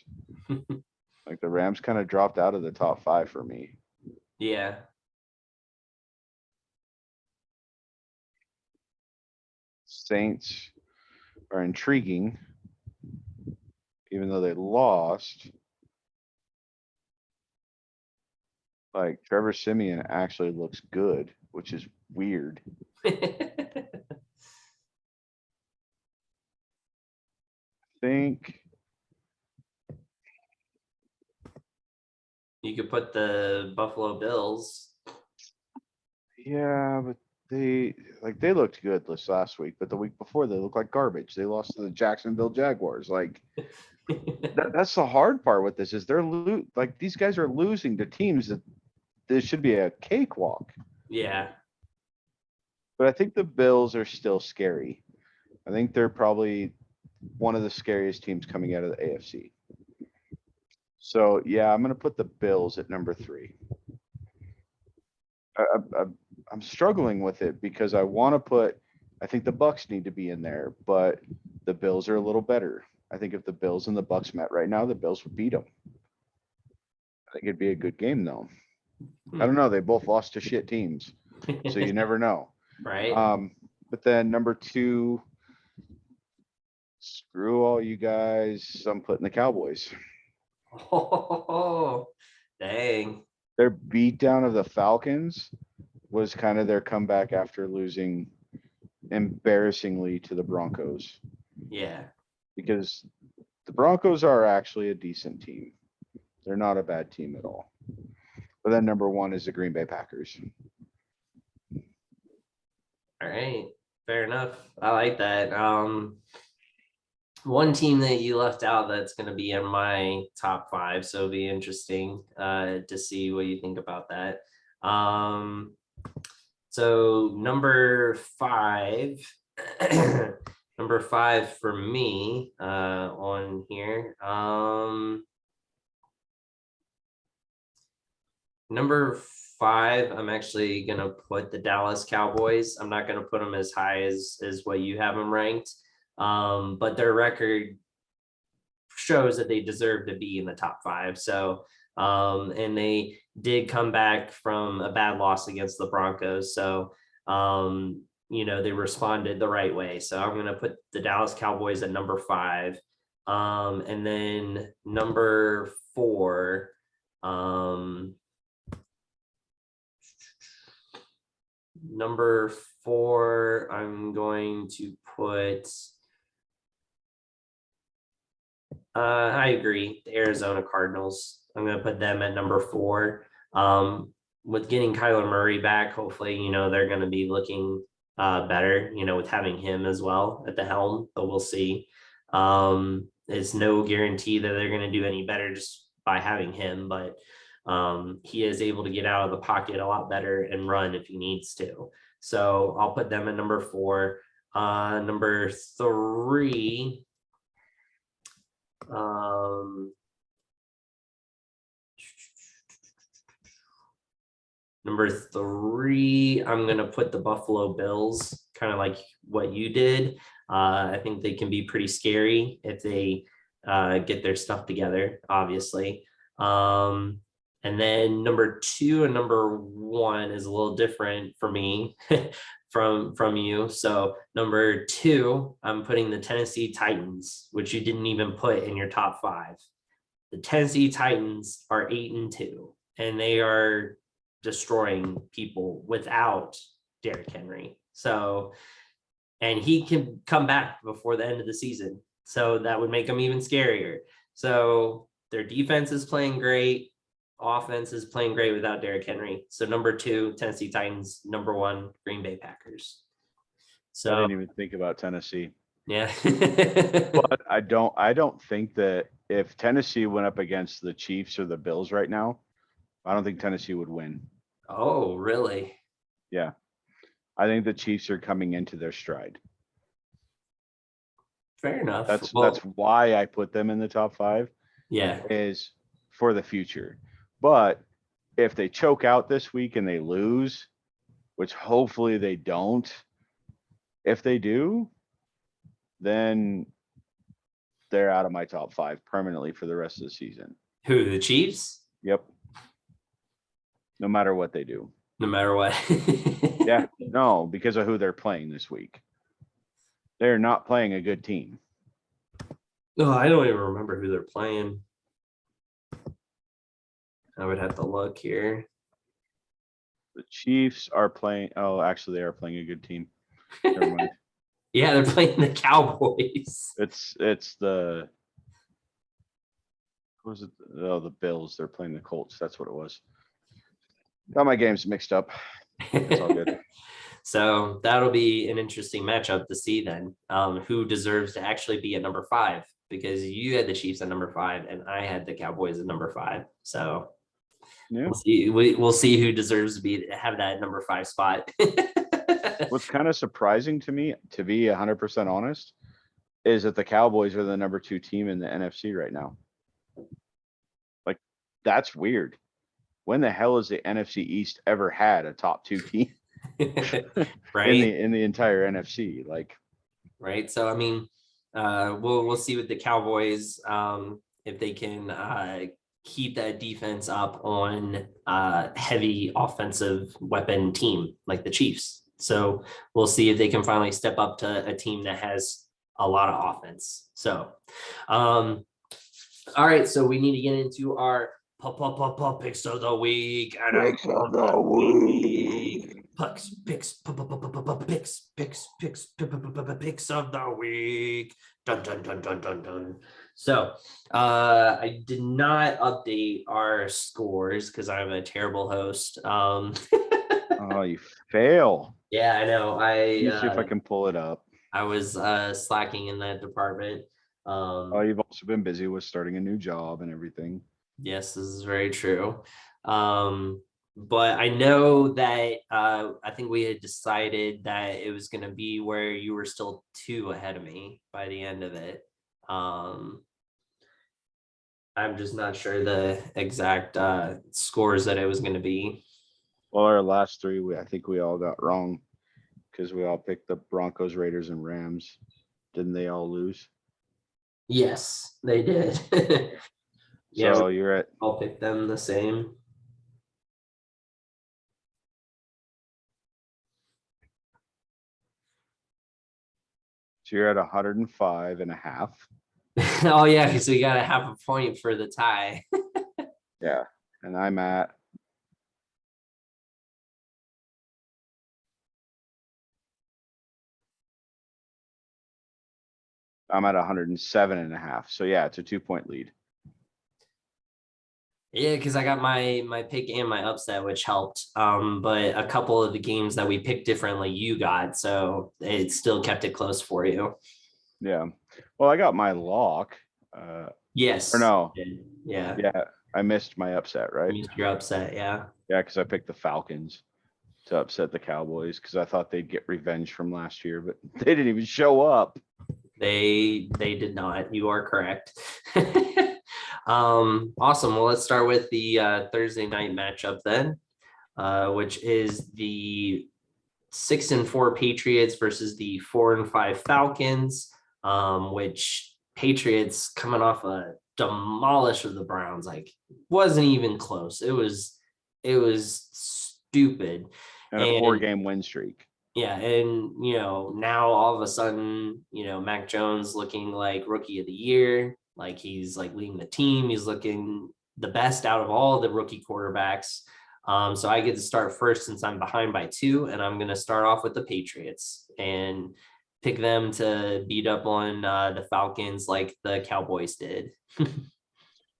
Like, the Rams kind of dropped out of the top 5 for me. Yeah. Saints are intriguing even though they lost. Like Trevor Siemian actually looks good, which is weird. Think You could put the Buffalo Bills. yeah, but they looked good this last week, but the week before they looked like garbage. They lost to the Jacksonville Jaguars. Like that's the hard part with this is like these guys are losing to teams that this should be a cakewalk. Yeah. But I think the Bills are still scary. I think they're probably one of the scariest teams coming out of the AFC. So yeah, I'm gonna put the Bills at number 3. I'm struggling with it because I think the Bucks need to be in there, but the Bills are a little better. I think if the Bills and the Bucks met right now, the Bills would beat them. I think it'd be a good game though. I don't know. They both lost to shit teams, so you never know. Right. But then number 2, screw all you guys. I'm putting the Cowboys. Oh, dang. Their beatdown of the Falcons was kind of their comeback after losing embarrassingly to the Broncos. Yeah. Because the Broncos are actually a decent team. They're not a bad team at all. But then number 1 is the Green Bay Packers. All right. Fair enough. I like that. One team that you left out that's going to be in my top 5, so it'll be interesting to see what you think about that. So number 5 number 5 for me on here. Number 5, I'm actually gonna put the Dallas Cowboys. I'm not gonna put them as high as what you have them ranked, but their record shows that they deserve to be in the top 5. So, and they did come back from a bad loss against the Broncos. So, they responded the right way. So I'm gonna put the Dallas Cowboys at number 5, and then number 4. Number 4, I'm going to put, I agree, the Arizona Cardinals. I'm going to put them at number 4. With getting Kyler Murray back, hopefully, they're going to be looking better, with having him as well at the helm, but we'll see. It's no guarantee that they're going to do any better just by having him, but he is able to get out of the pocket a lot better and run if he needs to. So I'll put them at number 4. Number 3. Number 3, I'm going to put the Buffalo Bills, kind of like what you did. I think they can be pretty scary if they get their stuff together, obviously. And then number 2 and number 1 is a little different for me from you. So number 2, I'm putting the Tennessee Titans, which you didn't even put in your top 5. The Tennessee Titans are 8-2, and they are destroying people without Derrick Henry. So, and he can come back before the end of the season. So that would make them even scarier. So their defense is playing great. Offense is playing great without Derrick Henry. So number 2, Tennessee Titans. Number 1, Green Bay Packers. So I didn't even think about Tennessee. Yeah. But I don't think that if Tennessee went up against the Chiefs or the Bills right now, I don't think Tennessee would win. Oh, really? Yeah. I think the Chiefs are coming into their stride. Fair enough. That's why I put them in the top 5. Yeah. Is for the future. But if they choke out this week and they lose, which hopefully they don't, if they do, then they're out of my top 5 permanently for the rest of the season. Who, the Chiefs? Yep. No matter what they do. No matter what. Yeah. No, because of who they're playing this week. They're not playing a good team. Oh, I don't even remember who they're playing. I would have to look here. The Chiefs are playing. Oh, actually, they are playing a good team. Never mind. Yeah, they're playing the Cowboys. It's the what was it? Oh, the Bills. They're playing the Colts. That's what it was. Got my games mixed up. It's all good. So that'll be an interesting matchup to see then. Who deserves to actually be at number 5? Because you had the Chiefs at number 5 and I had the Cowboys at number 5. So Yeah. we'll see. We'll see who deserves to have that number 5 spot. What's kind of surprising to me, to be 100% honest, is that the Cowboys are the number 2 team in the NFC right now. Like, that's weird. When the hell has the NFC East ever had a top 2 team Right? in the entire NFC? Like, right. So I mean, we'll see with the Cowboys if they can keep that defense up on heavy offensive weapon team like the Chiefs. So we'll see if they can finally step up to a team that has a lot of offense. So, all right. So we need to get into our picks of the week. picks of the week. Picks of the week. Dun dun dun dun dun dun. So I did not update our scores because I'm a terrible host. Oh, you fail. Yeah, I know. Let me see if I can pull it up. I was slacking in that department. Oh, you've also been busy with starting a new job and everything. Yes, this is very true. But I know that I think we had decided that it was going to be where you were still 2 ahead of me by the end of it. I'm just not sure the exact scores that it was going to be. Well, our last 3, I think we all got wrong because we all picked the Broncos, Raiders, and Rams. Didn't they all lose? Yes, they did. Yeah, So you're at I'll pick them the same. So you're at 105.5. Oh yeah, because we got a half a point for the tie. Yeah. And I'm at 107.5. So yeah, it's a 2-point lead. Yeah, because I got my pick and my upset, which helped. But a couple of the games that we picked differently, you got, so it still kept it close for you. Yeah. Well, I got my lock. Yes. Or no. Yeah. Yeah. I missed my upset, right? You're upset, yeah. Yeah, because I picked the Falcons to upset the Cowboys because I thought they'd get revenge from last year, but they didn't even show up. They did not. You are correct. Awesome. Well, let's start with the Thursday night matchup then, which is the 6-4 Patriots versus the 4-5 Falcons, which Patriots coming off a demolish of the Browns, like wasn't even close. It was stupid. And a 4-game win streak. Yeah, and now all of a sudden, Mac Jones looking like rookie of the year, like he's like leading the team. He's looking the best out of all the rookie quarterbacks. So I get to start first since I'm behind by 2, and I'm going to start off with the Patriots and pick them to beat up on the Falcons like the Cowboys did.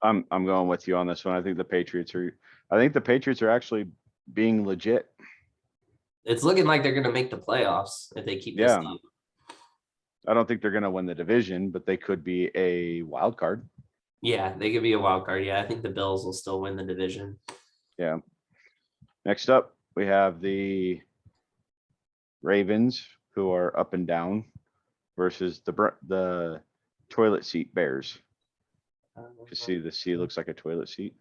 I'm going with you on this one. I think the Patriots are actually being legit. It's looking like they're going to make the playoffs if they keep this up. I don't think they're going to win the division, but they could be a wild card. Yeah, they could be a wild card. Yeah, I think the Bills will still win the division. Yeah. Next up, we have the Ravens, who are up and down, versus the toilet seat Bears. You see the C looks like a toilet seat.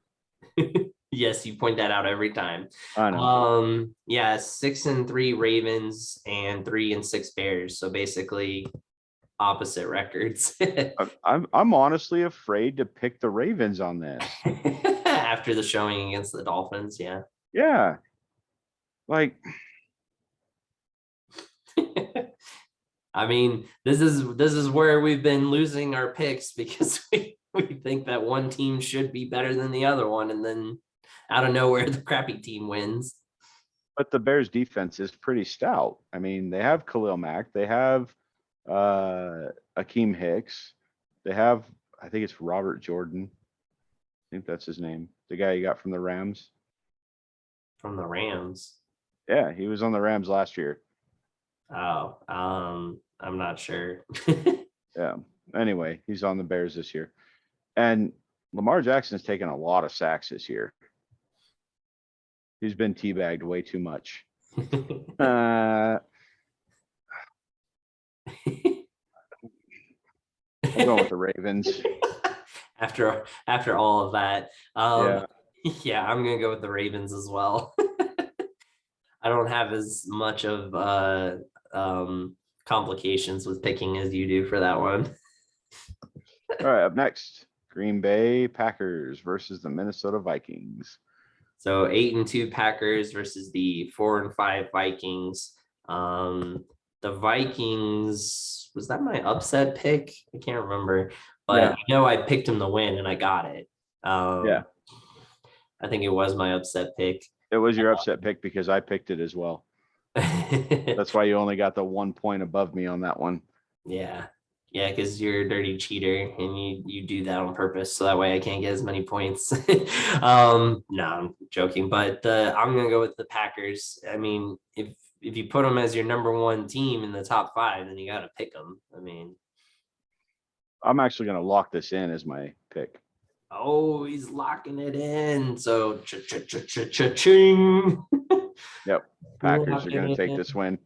Yes, you point that out every time. I know. Yeah, 6-3 Ravens and 3-6 Bears. So basically opposite records. I'm honestly afraid to pick the Ravens on this. After the showing against the Dolphins, yeah. Yeah. Like I mean, this is where we've been losing our picks because we think that one team should be better than the other one, and then out of nowhere the crappy team wins. But the Bears defense is pretty stout. I mean, they have Khalil Mack, they have Akeem Hicks, they have, I think it's Robert Jordan. I think that's his name. The guy you got from the Rams. From the Rams. Yeah, he was on the Rams last year. Oh, I'm not sure. Yeah. Anyway, he's on the Bears this year. And Lamar Jackson's taken a lot of sacks this year. He's been teabagged way too much. I'm going with the Ravens. After all of that. Yeah. Yeah, I'm gonna go with the Ravens as well. I don't have as much of complications with picking as you do for that one. All right, up next, Green Bay Packers versus the Minnesota Vikings. So 8-2 Packers versus the 4-5 Vikings. The Vikings, was that my upset pick? I can't remember, but Yeah. I know I picked them to win and I got it. Yeah. I think it was my upset pick. It was your upset pick because I picked it as well. That's why you only got the 1 point above me on that one. Yeah. Yeah, because you're a dirty cheater and you do that on purpose so that way I can't get as many points. No, I'm joking, but I'm gonna go with the Packers. I mean, if you put them as your number one team in the top 5, then you got to pick them. I mean, I'm actually going to lock this in as my pick. oh, he's locking it in. So ching. Yep. Packers are going to take this win.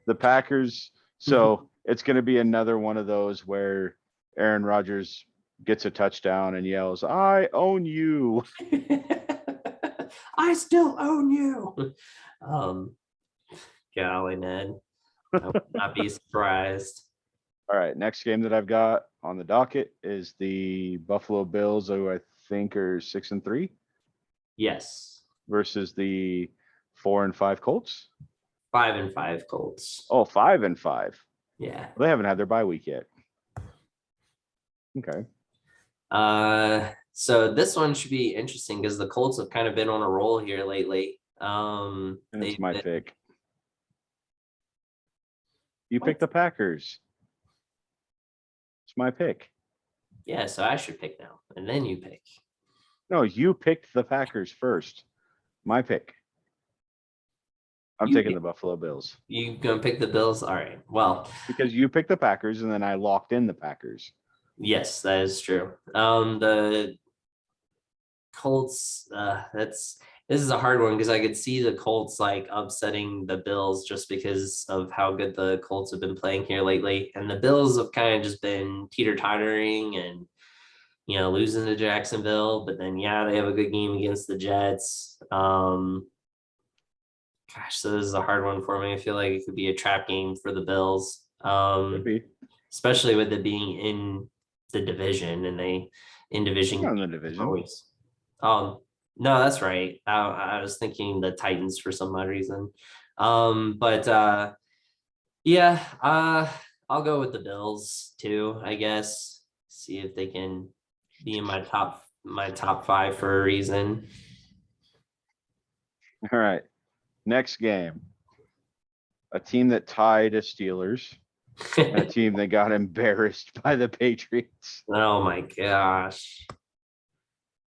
The Packers. So it's going to be another one of those where Aaron Rodgers gets a touchdown and yells, "I own you." I still own you. Golly, Ned. I would not be surprised. All right. Next game that I've got on the docket is the Buffalo Bills, who I think are 6-3. Yes. Versus the 4-5 Colts. 5-5 Colts. Oh, 5-5. Yeah. Well, they haven't had their bye week yet. Okay. So this one should be interesting because the Colts have kind of been on a roll here lately. And it's my pick. You picked the Packers. It's my pick. Yeah, so I should pick now, and then you pick. No, you picked the Packers first. My pick. I'm taking the Buffalo Bills. You gonna pick the Bills? All right. Well, because you picked the Packers and then I locked in the Packers. Yes, that is true. The Colts, this is a hard one because I could see the Colts like upsetting the Bills just because of how good the Colts have been playing here lately. And the Bills have kind of just been teeter-tottering and, losing to Jacksonville. But then, yeah, they have a good game against the Jets. So this is a hard one for me. I feel like it could be a trap game for the Bills. Could be. Especially with it being in the division and in division. Not in the division. Always. No, that's right. I was thinking the Titans for some odd reason. Yeah, I'll go with the Bills too, I guess. See if they can be in my top 5 for a reason. All right. Next game. A team that tied a Steelers. And a team that got embarrassed by the Patriots. Oh my gosh.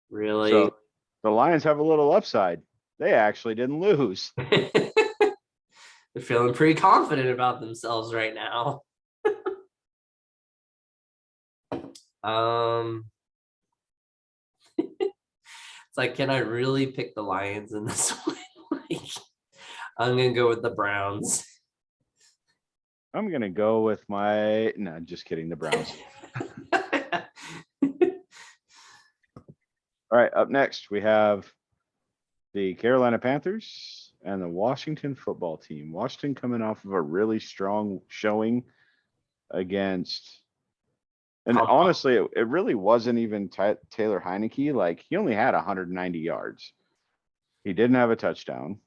Really? So the Lions have a little upside. They actually didn't lose. They're feeling pretty confident about themselves right now. It's like, can I really pick the Lions in this one? I'm gonna go with the Browns. I'm gonna go with no, just kidding, the Browns. All right, up next we have the Carolina Panthers and the Washington football team. Washington coming off of a really strong showing against, and honestly, it really wasn't even Taylor Heineke. Like, he only had 190 yards. He didn't have a touchdown,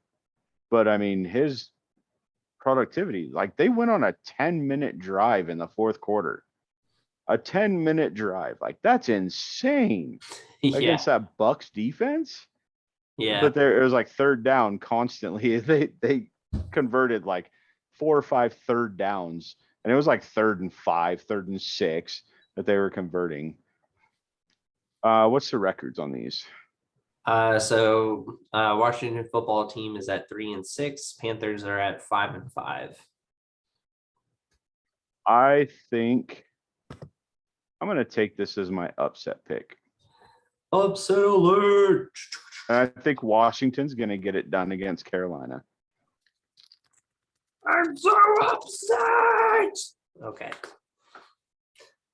but I mean, his productivity. Like they went on a 10-minute drive in the fourth quarter. A 10-minute drive. Like that's insane Yeah. against that Bucks defense. Yeah. But it was like third down constantly. They converted like 4 or 5 third downs, and it was like 3rd and 5, 3rd and 6 that they were converting. What's the records on these? So Washington football team is at 3-6. Panthers are at 5-5. I think I'm going to take this as my upset pick. Upset alert. And I think Washington's going to get it done against Carolina. I'm so upset. Okay.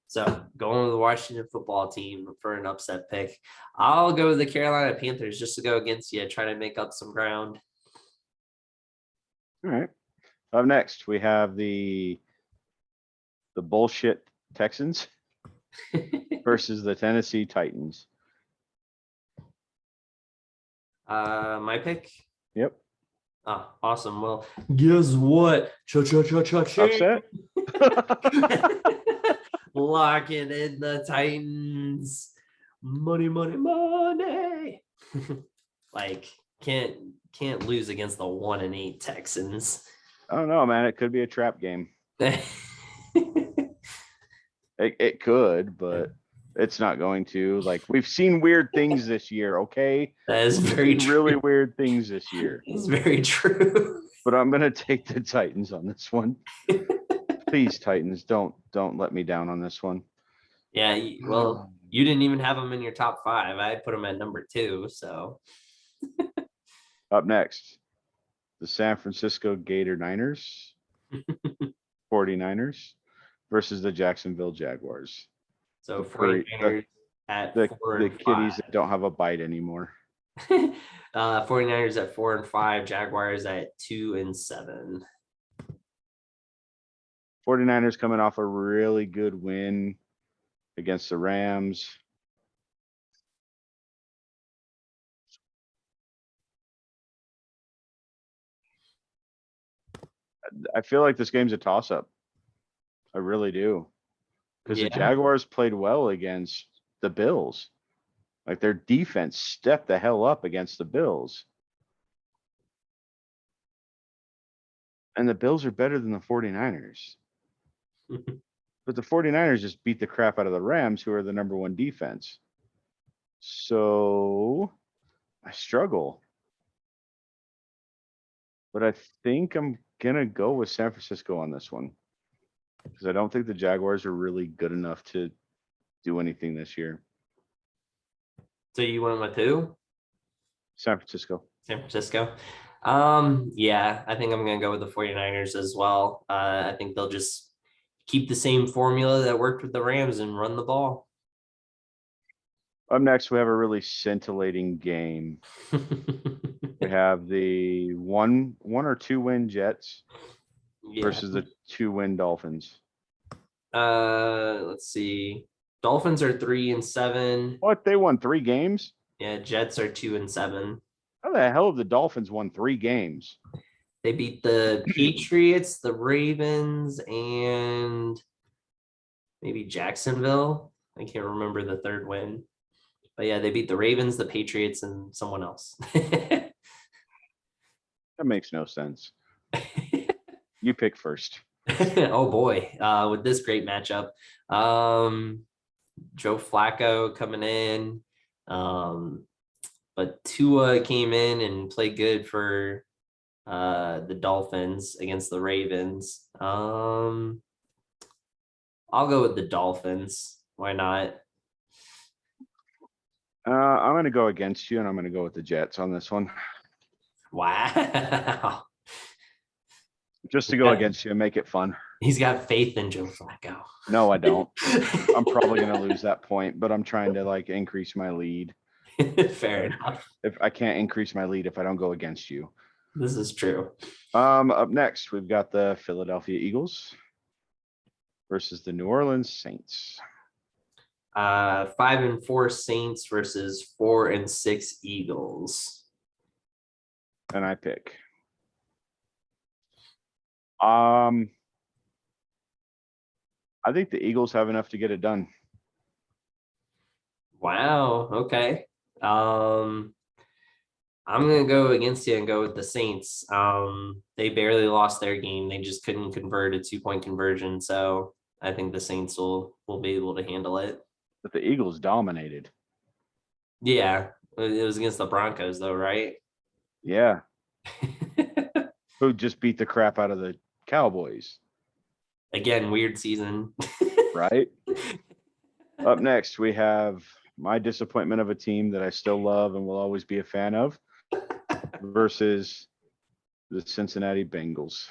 So going with the Washington football team for an upset pick. I'll go with the Carolina Panthers just to go against you, try to make up some ground. All right. Up next, we have the bullshit Texans versus the Tennessee Titans. My pick? Yep. Oh, awesome. Well, guess what? Upset? Locking in the Titans. Money, money, money. Like, can't lose against the 1-8 Texans. I don't know, man. It could be a trap game. It could, but it's not going to. Like, we've seen weird things this year, okay? That is very true. Really weird things this year. It's very true. But I'm going to take the Titans on this one. Please, Titans, don't let me down on this one. Yeah, well, you didn't even have them in your top 5. I put them at number 2, so. Up next, the San Francisco Gator Niners, 49ers versus the Jacksonville Jaguars. So 49ers at 4-5. The kitties that don't have a bite anymore. 49ers at 4-5, Jaguars at 2-7. 49ers coming off a really good win against the Rams. I feel like this game's a toss-up. I really do. Because the Jaguars played well against the Bills. Like their defense stepped the hell up against the Bills. And the Bills are better than the 49ers. But the 49ers just beat the crap out of the Rams, who are the number 1 defense. So I struggle. But I think I'm going to go with San Francisco on this one. Because I don't think the Jaguars are really good enough to do anything this year. So you went with who? San Francisco. San Francisco. Yeah, I think I'm going to go with the 49ers as well. I think they'll just keep the same formula that worked with the Rams and run the ball. Up next, we have a really scintillating game. We have the one or 2 win Jets versus the 2-win Dolphins. Let's see. Dolphins are 3-7. What? They won 3 games? Yeah, Jets are 2-7. How the hell have the Dolphins won 3 games? They beat the Patriots, the Ravens, and maybe Jacksonville. I can't remember the third win. But yeah, they beat the Ravens, the Patriots, and someone else. That makes no sense. You pick first. Oh boy, with this great matchup. Joe Flacco coming in. But Tua came in and played good for the Dolphins against the Ravens. I'll go with the Dolphins. Why not? I'm going to go against you, and I'm going to go with the Jets on this one. Wow. Just to go against you and make it fun. He's got faith in Joe Flacco. No, I don't. I'm probably going to lose that point, but I'm trying to like increase my lead. Fair enough. If I can't increase my lead if I don't go against you. This is true. Up next, we've got the Philadelphia Eagles versus the New Orleans Saints. 5-4 Saints versus 4-6 Eagles. And I pick I think the Eagles have enough to get it done. Wow. Okay. I'm gonna go against you and go with the Saints. They barely lost their game. They just couldn't convert a 2-point conversion. So I think the Saints will be able to handle it. But the Eagles dominated. Yeah, it was against the Broncos though, right? Yeah. Who just beat the crap out of the Cowboys. Again, weird season. Right? Up next, we have my disappointment of a team that I still love and will always be a fan of versus the Cincinnati Bengals.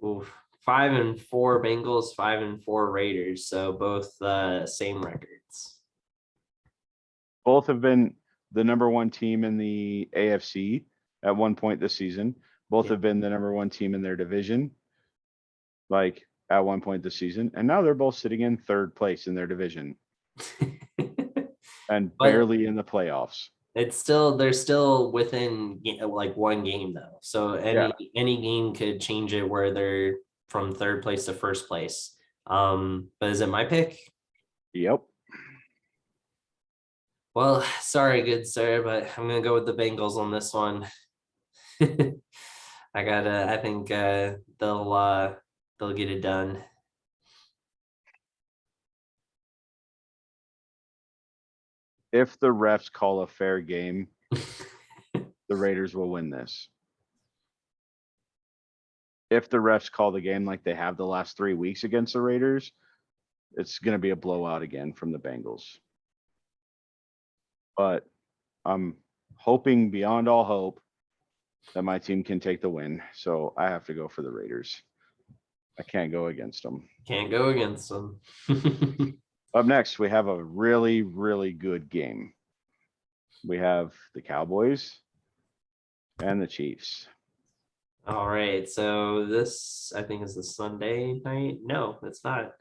Oof. 5-4 Bengals, 5-4 Raiders. So both same records. Both have been the number one team in the AFC at one point this season. Both have been the number one team in their division, like at one point this season. And now they're both sitting in third place in their division and barely in the playoffs. They're still within like one game though. So any game could change it where they're from third place to first place. But is it my pick? Yep. Well, sorry, good sir, but I'm gonna go with the Bengals on this one. I think they'll get it done. If the refs call a fair game, the Raiders will win this. If the refs call the game like they have the last 3 weeks against the Raiders, it's going to be a blowout again from the Bengals. But I'm hoping beyond all hope that my team can take the win. So I have to go for the Raiders. I can't go against them. Can't go against them. Up next, we have a really, really good game. We have the Cowboys and the Chiefs. All right. So this, I think, is the Sunday night. No, it's not.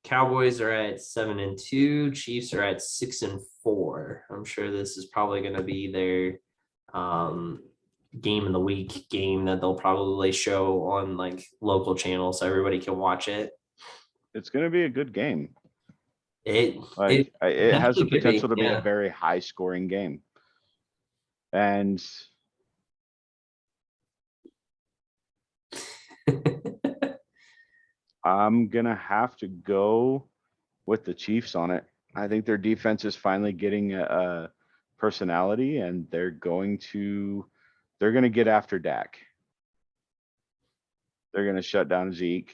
Cowboys are at 7-2. Chiefs are at 6-4. I'm sure this is probably going to be their game of the week game that they'll probably show on like local channels so everybody can watch it. It's going to be a good game. It has the potential to be a very high scoring game. And I'm going to have to go with the Chiefs on it. I think their defense is finally getting a personality, and they're going to get after Dak. They're going to shut down Zeke,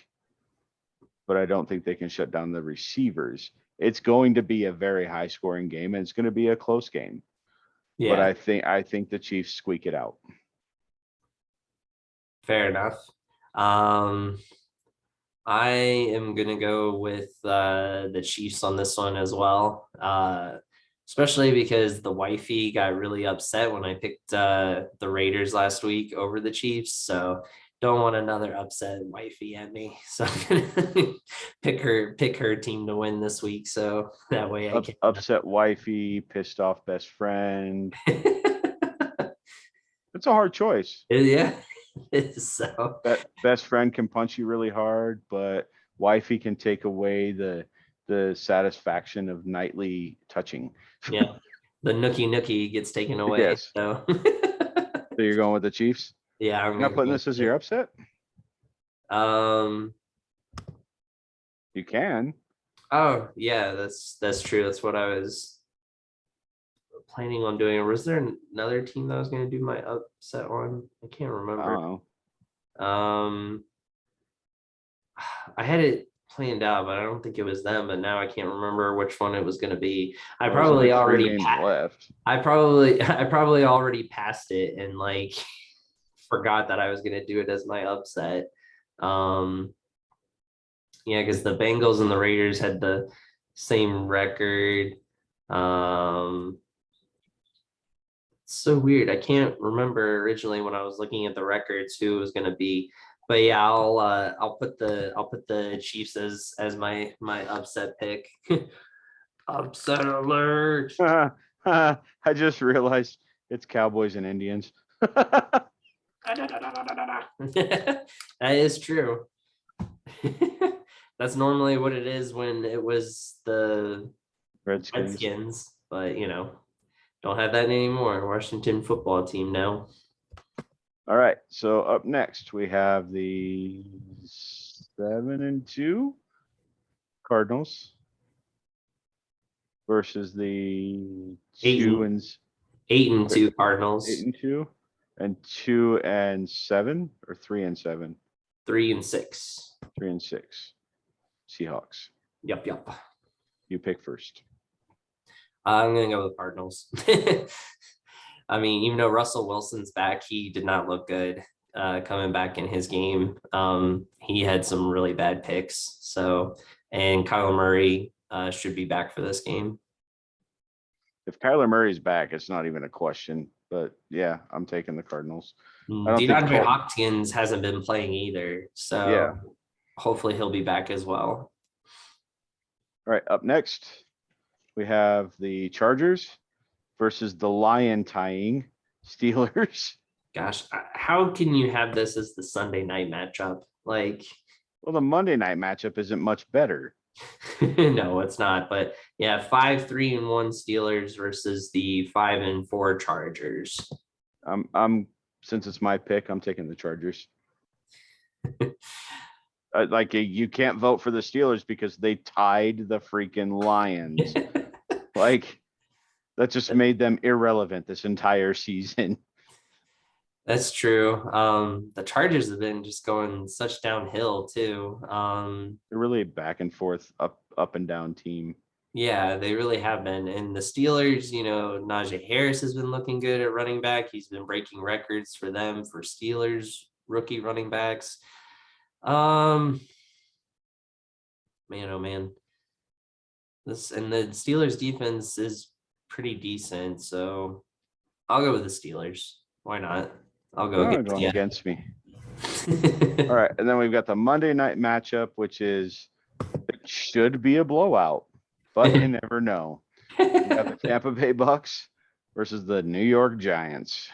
but I don't think they can shut down the receivers. It's going to be a very high scoring game, and it's going to be a close game. Yeah. But I think the Chiefs squeak it out. Fair enough. I am gonna go with the Chiefs on this one as well, especially because the wifey got really upset when I picked the Raiders last week over the Chiefs. So don't want another upset wifey at me. So I'm gonna pick her team to win this week. So that way I can upset wifey, pissed off best friend. It's a hard choice. Yeah. So best friend can punch you really hard, but wifey can take away the satisfaction of nightly touching. Yeah, the nookie gets taken away. Yes. So you're going with the Chiefs? Yeah, I'm not putting this as your upset. You can. Oh yeah, that's true. That's what I was planning on doing. Was there another team that I was going to do my upset on? I can't remember. I had it planned out, but I don't think it was them. But now I can't remember which one it was going to be. I probably already already passed it and like forgot that I was going to do it as my upset. Yeah, because the Bengals and the Raiders had the same record. So weird. I can't remember originally when I was looking at the records who it was going to be, but yeah, I'll put the Chiefs as my upset pick. Upset alert. I just realized it's Cowboys and Indians. That is true. That's normally what it is when it was the Redskins, but don't have that anymore. Washington football team now. All right. So up next we have the 7-2 Cardinals versus the 8-2 Cardinals. 8-2 and 2-7 or 3-7. 3-6. 3-6. Seahawks. Yep. You pick first. I'm gonna go with Cardinals. I mean, even though Russell Wilson's back, he did not look good coming back in his game. He had some really bad picks. So, and Kyler Murray should be back for this game. If Kyler Murray's back, it's not even a question. But yeah, I'm taking the Cardinals. DeAndre Hopkins hasn't been playing either. So yeah, hopefully he'll be back as well. All right, up next, we have the Chargers versus the lion tying Steelers. Gosh, how can you have this as the Sunday night matchup? Like, well, the Monday night matchup isn't much better. No, it's not. But yeah, 5-3-1 Steelers versus the 5-4 Chargers. I'm since it's my pick, I'm taking the Chargers. You can't vote for the Steelers because they tied the freaking Lions. That just made them irrelevant this entire season. That's true. The Chargers have been just going such downhill too. They're really a back and forth, up and down team. Yeah, they really have been. And the Steelers, Najee Harris has been looking good at running back. He's been breaking records for them for Steelers rookie running backs. Man, oh man. The Steelers defense is pretty decent, so I'll go with the Steelers. Why not? I'll go against me. All right, and then we've got the Monday night matchup, which it should be a blowout, but you never know. We got the Tampa Bay Bucks versus the New York Giants.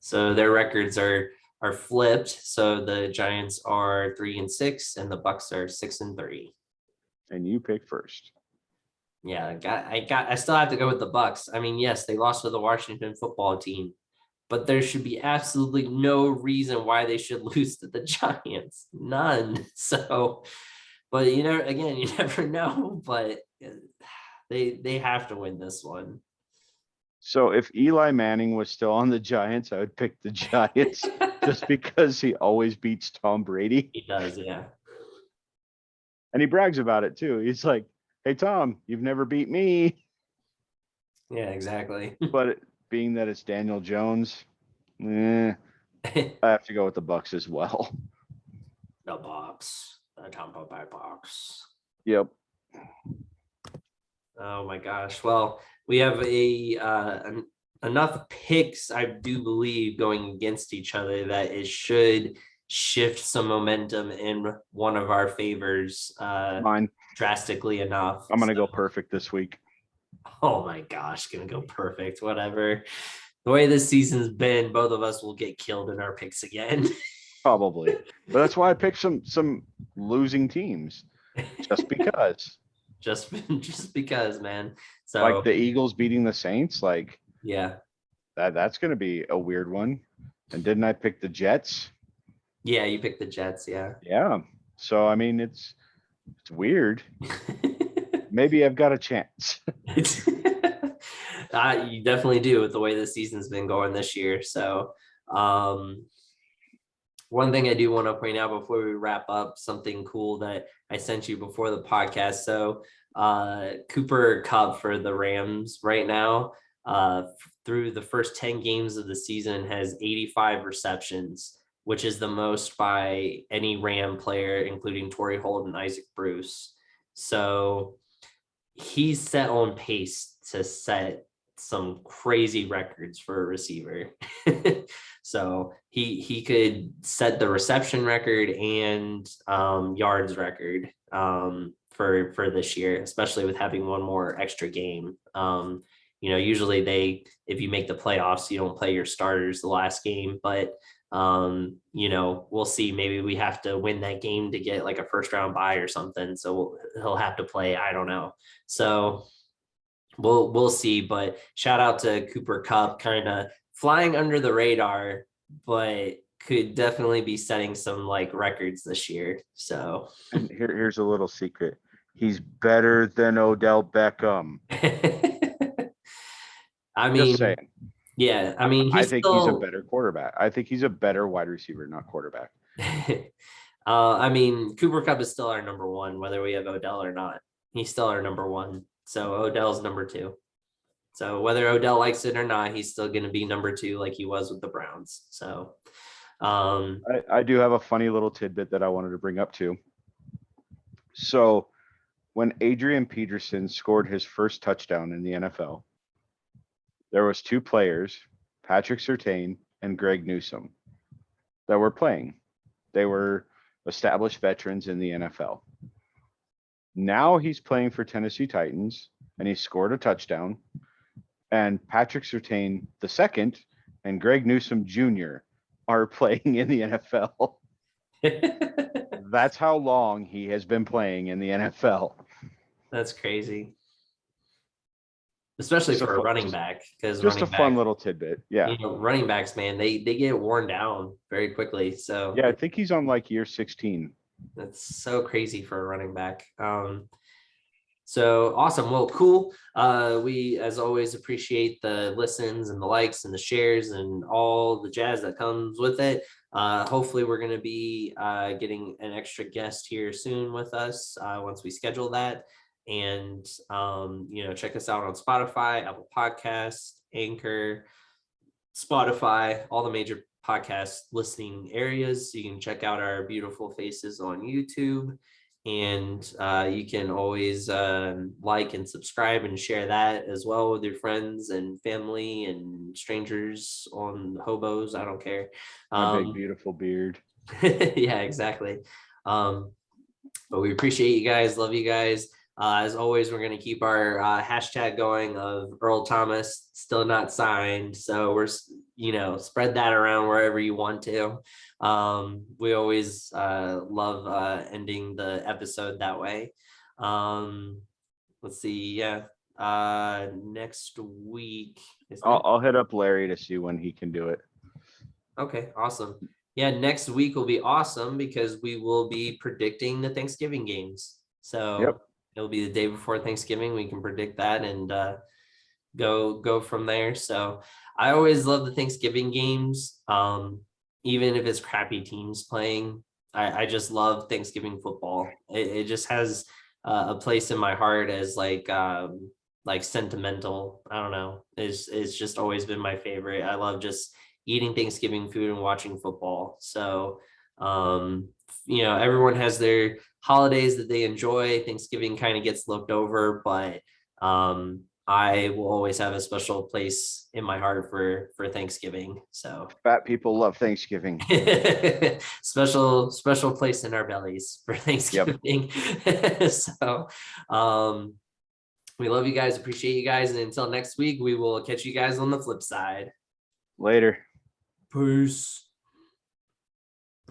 So their records are flipped. So the Giants are 3-6 and the Bucks are 6-3. And you pick first. Yeah, I still have to go with the Bucks. I mean, yes, they lost to the Washington football team, but there should be absolutely no reason why they should lose to the Giants. None. So, but again, you never know, but they have to win this one. So if Eli Manning was still on the Giants, I would pick the Giants just because he always beats Tom Brady. He does, yeah. And he brags about it too. He's like, "Hey, Tom, you've never beat me." Yeah, exactly. But being that it's Daniel Jones, I have to go with the Bucks as well. The Bucks, the Tampa Bay Bucks. Yep. Oh my gosh. Well, we have enough picks, I do believe, going against each other that it should shift some momentum in one of our favors. Mine. Drastically enough. I'm gonna go perfect this week. Oh my gosh, gonna go perfect. Whatever. The way this season's been, both of us will get killed in our picks again. Probably. But that's why I picked some losing teams. Just because. just because, man. So like the Eagles beating the Saints, yeah. That's gonna be a weird one. And didn't I pick the Jets? Yeah, you picked the Jets, yeah. Yeah. So I mean it's weird. Maybe I've got a chance. You definitely do with the way the season's been going this year. So one thing I do want to point out before we wrap up, something cool that I sent you before the podcast. So Cooper Kupp for the Rams right now, through the first 10 games of the season, has 85 receptions, which is the most by any Ram player, including Torrey Holt and Isaac Bruce. So he's set on pace to set some crazy records for a receiver. So he could set the reception record and yards record for this year, especially with having one more extra game. Usually if you make the playoffs, you don't play your starters the last game, but We'll see. Maybe we have to win that game to get like a first round bye or something. So he'll have to play. I don't know. So we'll see. But shout out to Cooper Kupp, kind of flying under the radar, but could definitely be setting some like records this year. So And here's a little secret. He's better than Odell Beckham. I Just mean, saying. yeah, I mean, I he's think he's a still. better quarterback. I think he's a better wide receiver, not quarterback. I mean, Cooper Kupp is still our number one, whether we have Odell or not. He's still our number one. So Odell's number two. So whether Odell likes it or not, he's still going to be number two, like he was with the Browns. So, I do have a funny little tidbit that I wanted to bring up too. So when Adrian Peterson scored his first touchdown in the NFL, there was two players, Patrick Surtain and Greg Newsome, that were playing. They were established veterans in the NFL. Now he's playing for Tennessee Titans, and he scored a touchdown. And Patrick Surtain II and Greg Newsome Jr. are playing in the NFL. That's how long he has been playing in the NFL. that's crazy. Especially for a running back, because Just running a fun back, little tidbit. Yeah. running backs, man, they get worn down very quickly. So Yeah, I think he's on like year 16. that's so crazy for a running back. So awesome. Well, cool. We, as always, appreciate the listens and the likes and the shares and all the jazz that comes with it. Hopefully we're going to be getting an extra guest here soon with us once we schedule that. And, check us out on Spotify, Apple Podcasts, Anchor, Spotify, all the major podcast listening areas. You can check out our beautiful faces on YouTube. And you can always like and subscribe and share that as well with your friends and family and strangers on hobos. I don't care. My big, beautiful beard. Yeah, exactly. But we appreciate you guys. Love you guys. As always, we're going to keep our hashtag going of Earl Thomas still not signed. So we're, spread that around wherever you want to. We always love ending the episode that way. Let's see. Yeah. Next week. I'll hit up Larry to see when he can do it. Okay, awesome. Yeah, next week will be awesome because we will be predicting the Thanksgiving games. So Yep. It'll be the day before Thanksgiving. We can predict that and go from there. So I always love the Thanksgiving games, even if it's crappy teams playing. I just love Thanksgiving football. It just has a place in my heart as like sentimental. I don't know. It's just always been my favorite. I love just eating Thanksgiving food and watching football. So everyone has their holidays that they enjoy. Thanksgiving kind of gets looked over, but I will always have a special place in my heart for Thanksgiving. So fat people love Thanksgiving. special place in our bellies for Thanksgiving. Yep. So we love you guys, appreciate you guys, and until next week, we will catch you guys on the flip side. Later. Peace.